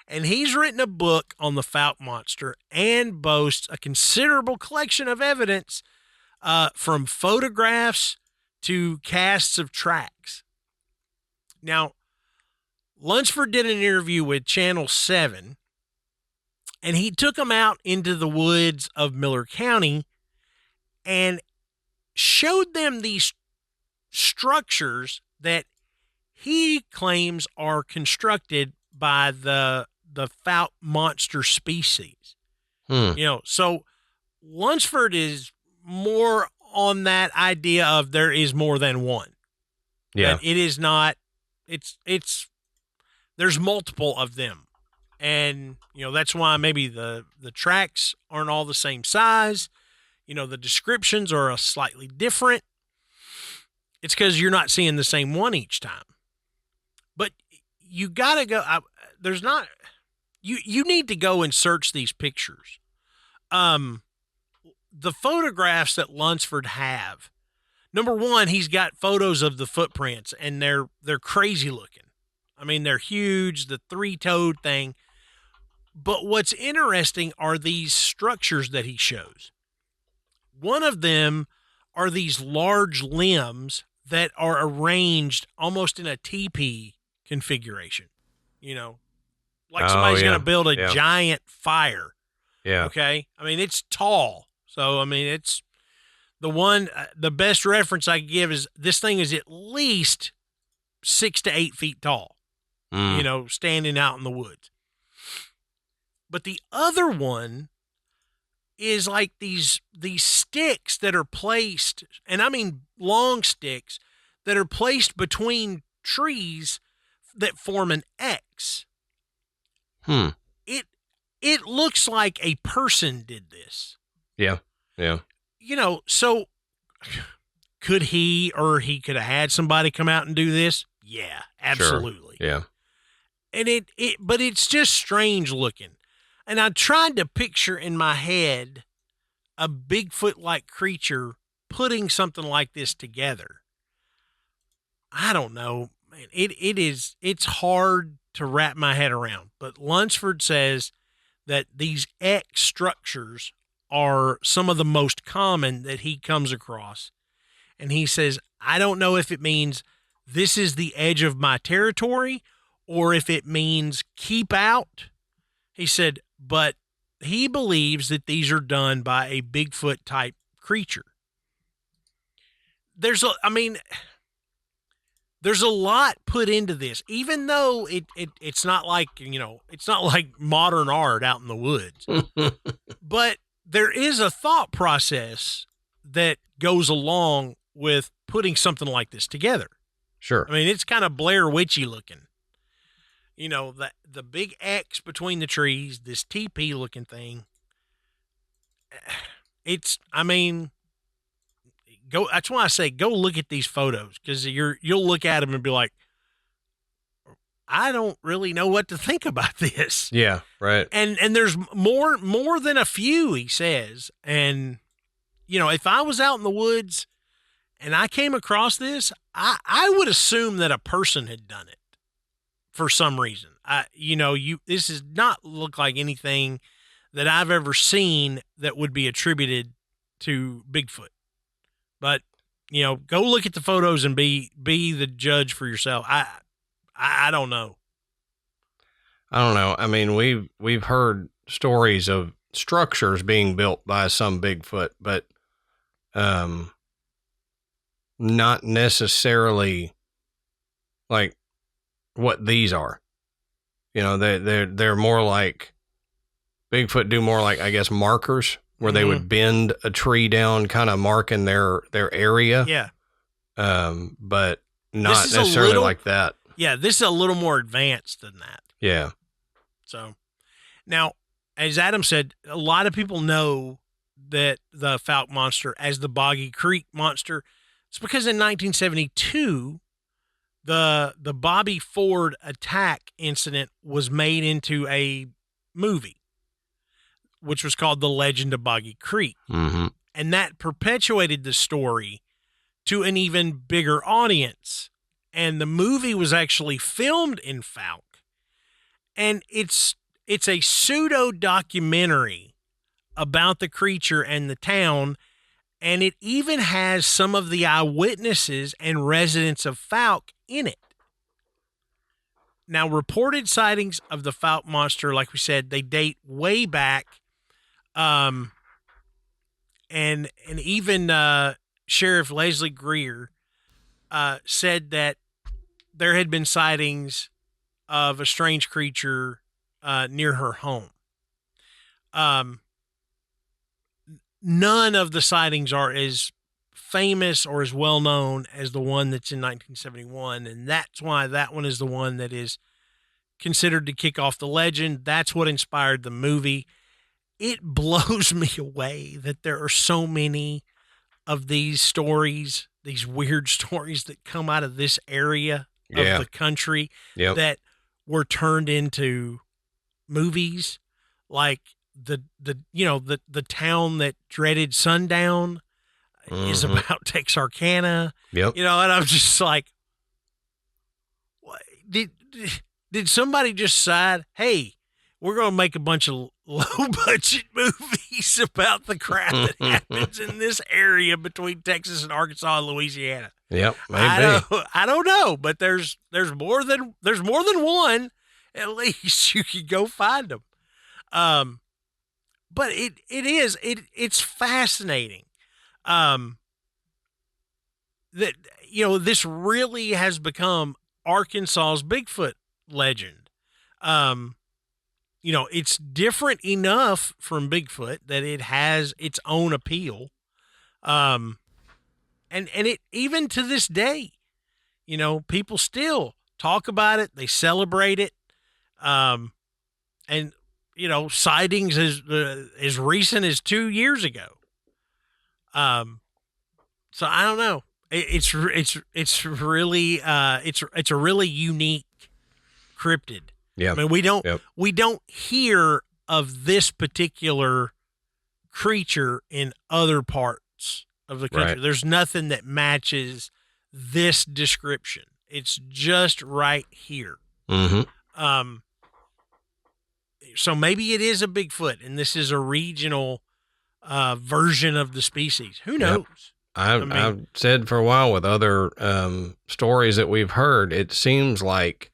And he's written a book on the Fouke Monster and boasts a considerable collection of evidence from photographs to casts of tracks. Now, Lunsford did an interview with Channel 7, and he took them out into the woods of Miller County and showed them these structures that he claims are constructed by the the Fouke Monster species. Hmm. So Lunsford is more on that idea of there is more than one. Yeah. That it is not. It's there's multiple of them, and that's why maybe the tracks aren't all the same size. The descriptions are slightly different. It's because you're not seeing the same one each time. But you gotta go. There's not. You need to go and search these pictures. The photographs that Lunsford have. Number one, he's got photos of the footprints, and they're crazy looking. I mean, they're huge. The 3-toed thing. But what's interesting are these structures that he shows. One of them are these large limbs that are arranged almost in a teepee configuration. Like somebody's going to build a giant fire. Yeah. Okay. I mean, it's tall. So, I mean, it's the best reference I can give is this thing is at least 6 to 8 feet tall, standing out in the woods. But the other one is like these sticks that are placed, and I mean long sticks that are placed between trees that form an X. It looks like a person did this. Yeah. Yeah. So could he could have had somebody come out and do this? Yeah, absolutely. Sure. Yeah. And but it's just strange looking. And I tried to picture in my head a Bigfoot-like creature putting something like this together. I don't know, man. It's hard to wrap my head around. But Lunsford says that these X structures are some of the most common that he comes across. And he says, I don't know if it means this is the edge of my territory or if it means keep out. He said, but he believes that these are done by a Bigfoot type creature. There's a lot put into this, even though it's not like, it's not like modern art out in the woods, but there is a thought process that goes along with putting something like this together. Sure. I mean, it's kind of Blair Witchy looking. The big X between the trees, this teepee looking thing. That's why I say go look at these photos, because you'll look at them and be like, I don't really know what to think about this. Yeah, right. And there's more than a few, he says. And if I was out in the woods and I came across this, I would assume that a person had done it for some reason. This does not look like anything that I've ever seen that would be attributed to Bigfoot. But, go look at the photos and be the judge for yourself. I don't know. I don't know. I mean, we've heard stories of structures being built by some Bigfoot, but not necessarily like what these are. They're more like Bigfoot do more like, I guess, markers where they would bend a tree down, kind of marking their area. Yeah. But not necessarily like that. Yeah. This is a little more advanced than that. Yeah. So now, as Adam said, a lot of people know that the Fouke Monster as the Boggy Creek Monster. It's because in 1972, the Bobby Ford attack incident was made into a movie, which was called The Legend of Boggy Creek. Mm-hmm. And that perpetuated the story to an even bigger audience. And the movie was actually filmed in Fouke. And it's a pseudo documentary about the creature and the town. And it even has some of the eyewitnesses and residents of Fouke in it. Now, reported sightings of the Fouke Monster, like we said, they date way back. And even Sheriff Leslie Greer said that there had been sightings of a strange creature near her home. None of the sightings are as famous or as well known as the one that's in 1971, and that's why that one is the one that is considered to kick off the legend. That's what inspired the movie. It blows me away that there are so many of these stories, these weird stories that come out of this area of the country that were turned into movies, like the town that dreaded sundown is about Texarkana. Yep. And I'm just like, what, did somebody just decide, hey, we're going to make a bunch of low budget movies about the crap that happens in this area between Texas and Arkansas and Louisiana? Yep, maybe. I don't know, but there's more than one. At least you can go find them. But it's fascinating. That this really has become Arkansas's Bigfoot legend. It's different enough from Bigfoot that it has its own appeal. And it, even to this day, people still talk about it. They celebrate it. And sightings as recent as 2 years ago. So I don't know. It's really it's a really unique cryptid. Yeah. I mean, we don't hear of this particular creature in other parts of the country. Right. There's nothing that matches this description. It's just right here. Mm-hmm. So maybe it is a Bigfoot, and this is a regional version of the species. Who knows? Yep. I've said for a while with other stories that we've heard, it seems like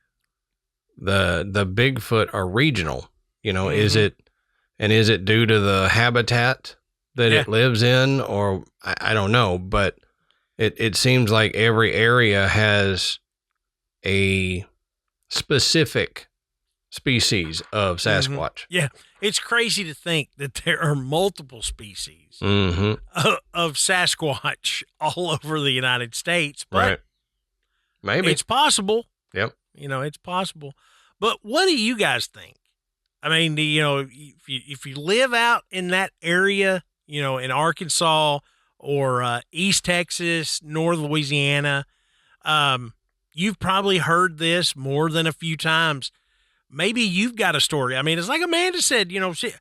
the Bigfoot are regional. Is it due to the habitat that it lives in, or I don't know, but it seems like every area has a specific species of Sasquatch. Yeah. It's crazy to think that there are multiple species of Sasquatch all over the United States, but right. Maybe it's possible. Yep. It's possible. But what do you guys think? I mean, if you live out in that area, in Arkansas or East Texas, North Louisiana, you've probably heard this more than a few times. Maybe you've got a story. I mean, it's like Amanda said, it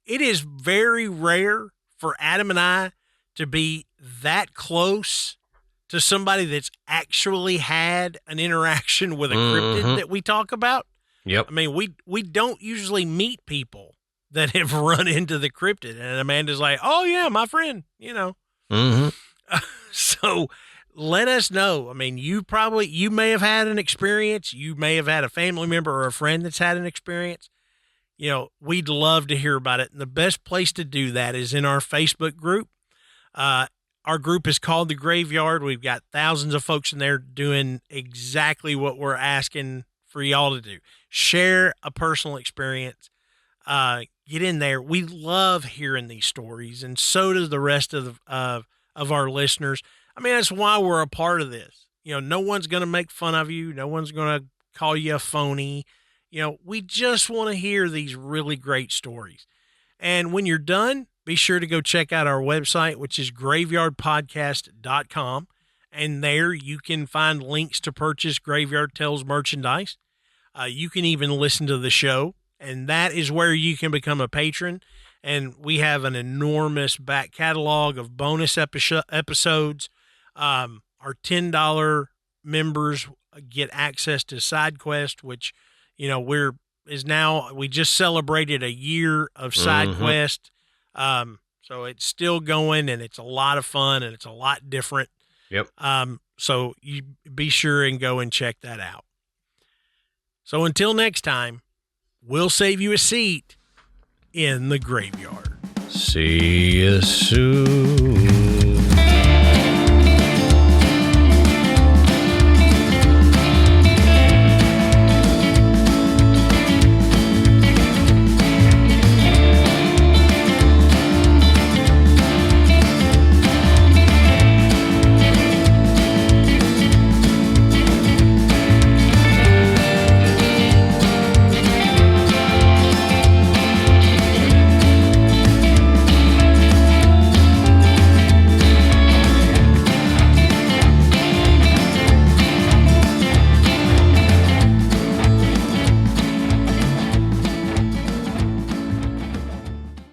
is very rare for Adam and I to be that close to somebody that's actually had an interaction with a cryptid that we talk about. Yep. I mean, we don't usually meet people that have run into the cryptid, and Amanda's like, oh yeah, my friend, So let us know. I mean, you may have had an experience. You may have had a family member or a friend that's had an experience. We'd love to hear about it. And the best place to do that is in our Facebook group. Our group is called The Graveyard. We've got thousands of folks in there doing exactly what we're asking for y'all to do. Share a personal experience. Get in there. We love hearing these stories, and so does the rest of our listeners. I mean, that's why we're a part of this. No one's going to make fun of you. No one's going to call you a phony. We just want to hear these really great stories. And when you're done, be sure to go check out our website, which is graveyardpodcast.com. And there you can find links to purchase Graveyard Tales merchandise. You can even listen to the show, and that is where you can become a patron. And we have an enormous back catalog of bonus episodes. Our $10 members get access to SideQuest, which, we just celebrated a year of SideQuest. So it's still going, and it's a lot of fun, and it's a lot different. Yep. So you be sure and go and check that out. So until next time, we'll save you a seat in the graveyard. See you soon.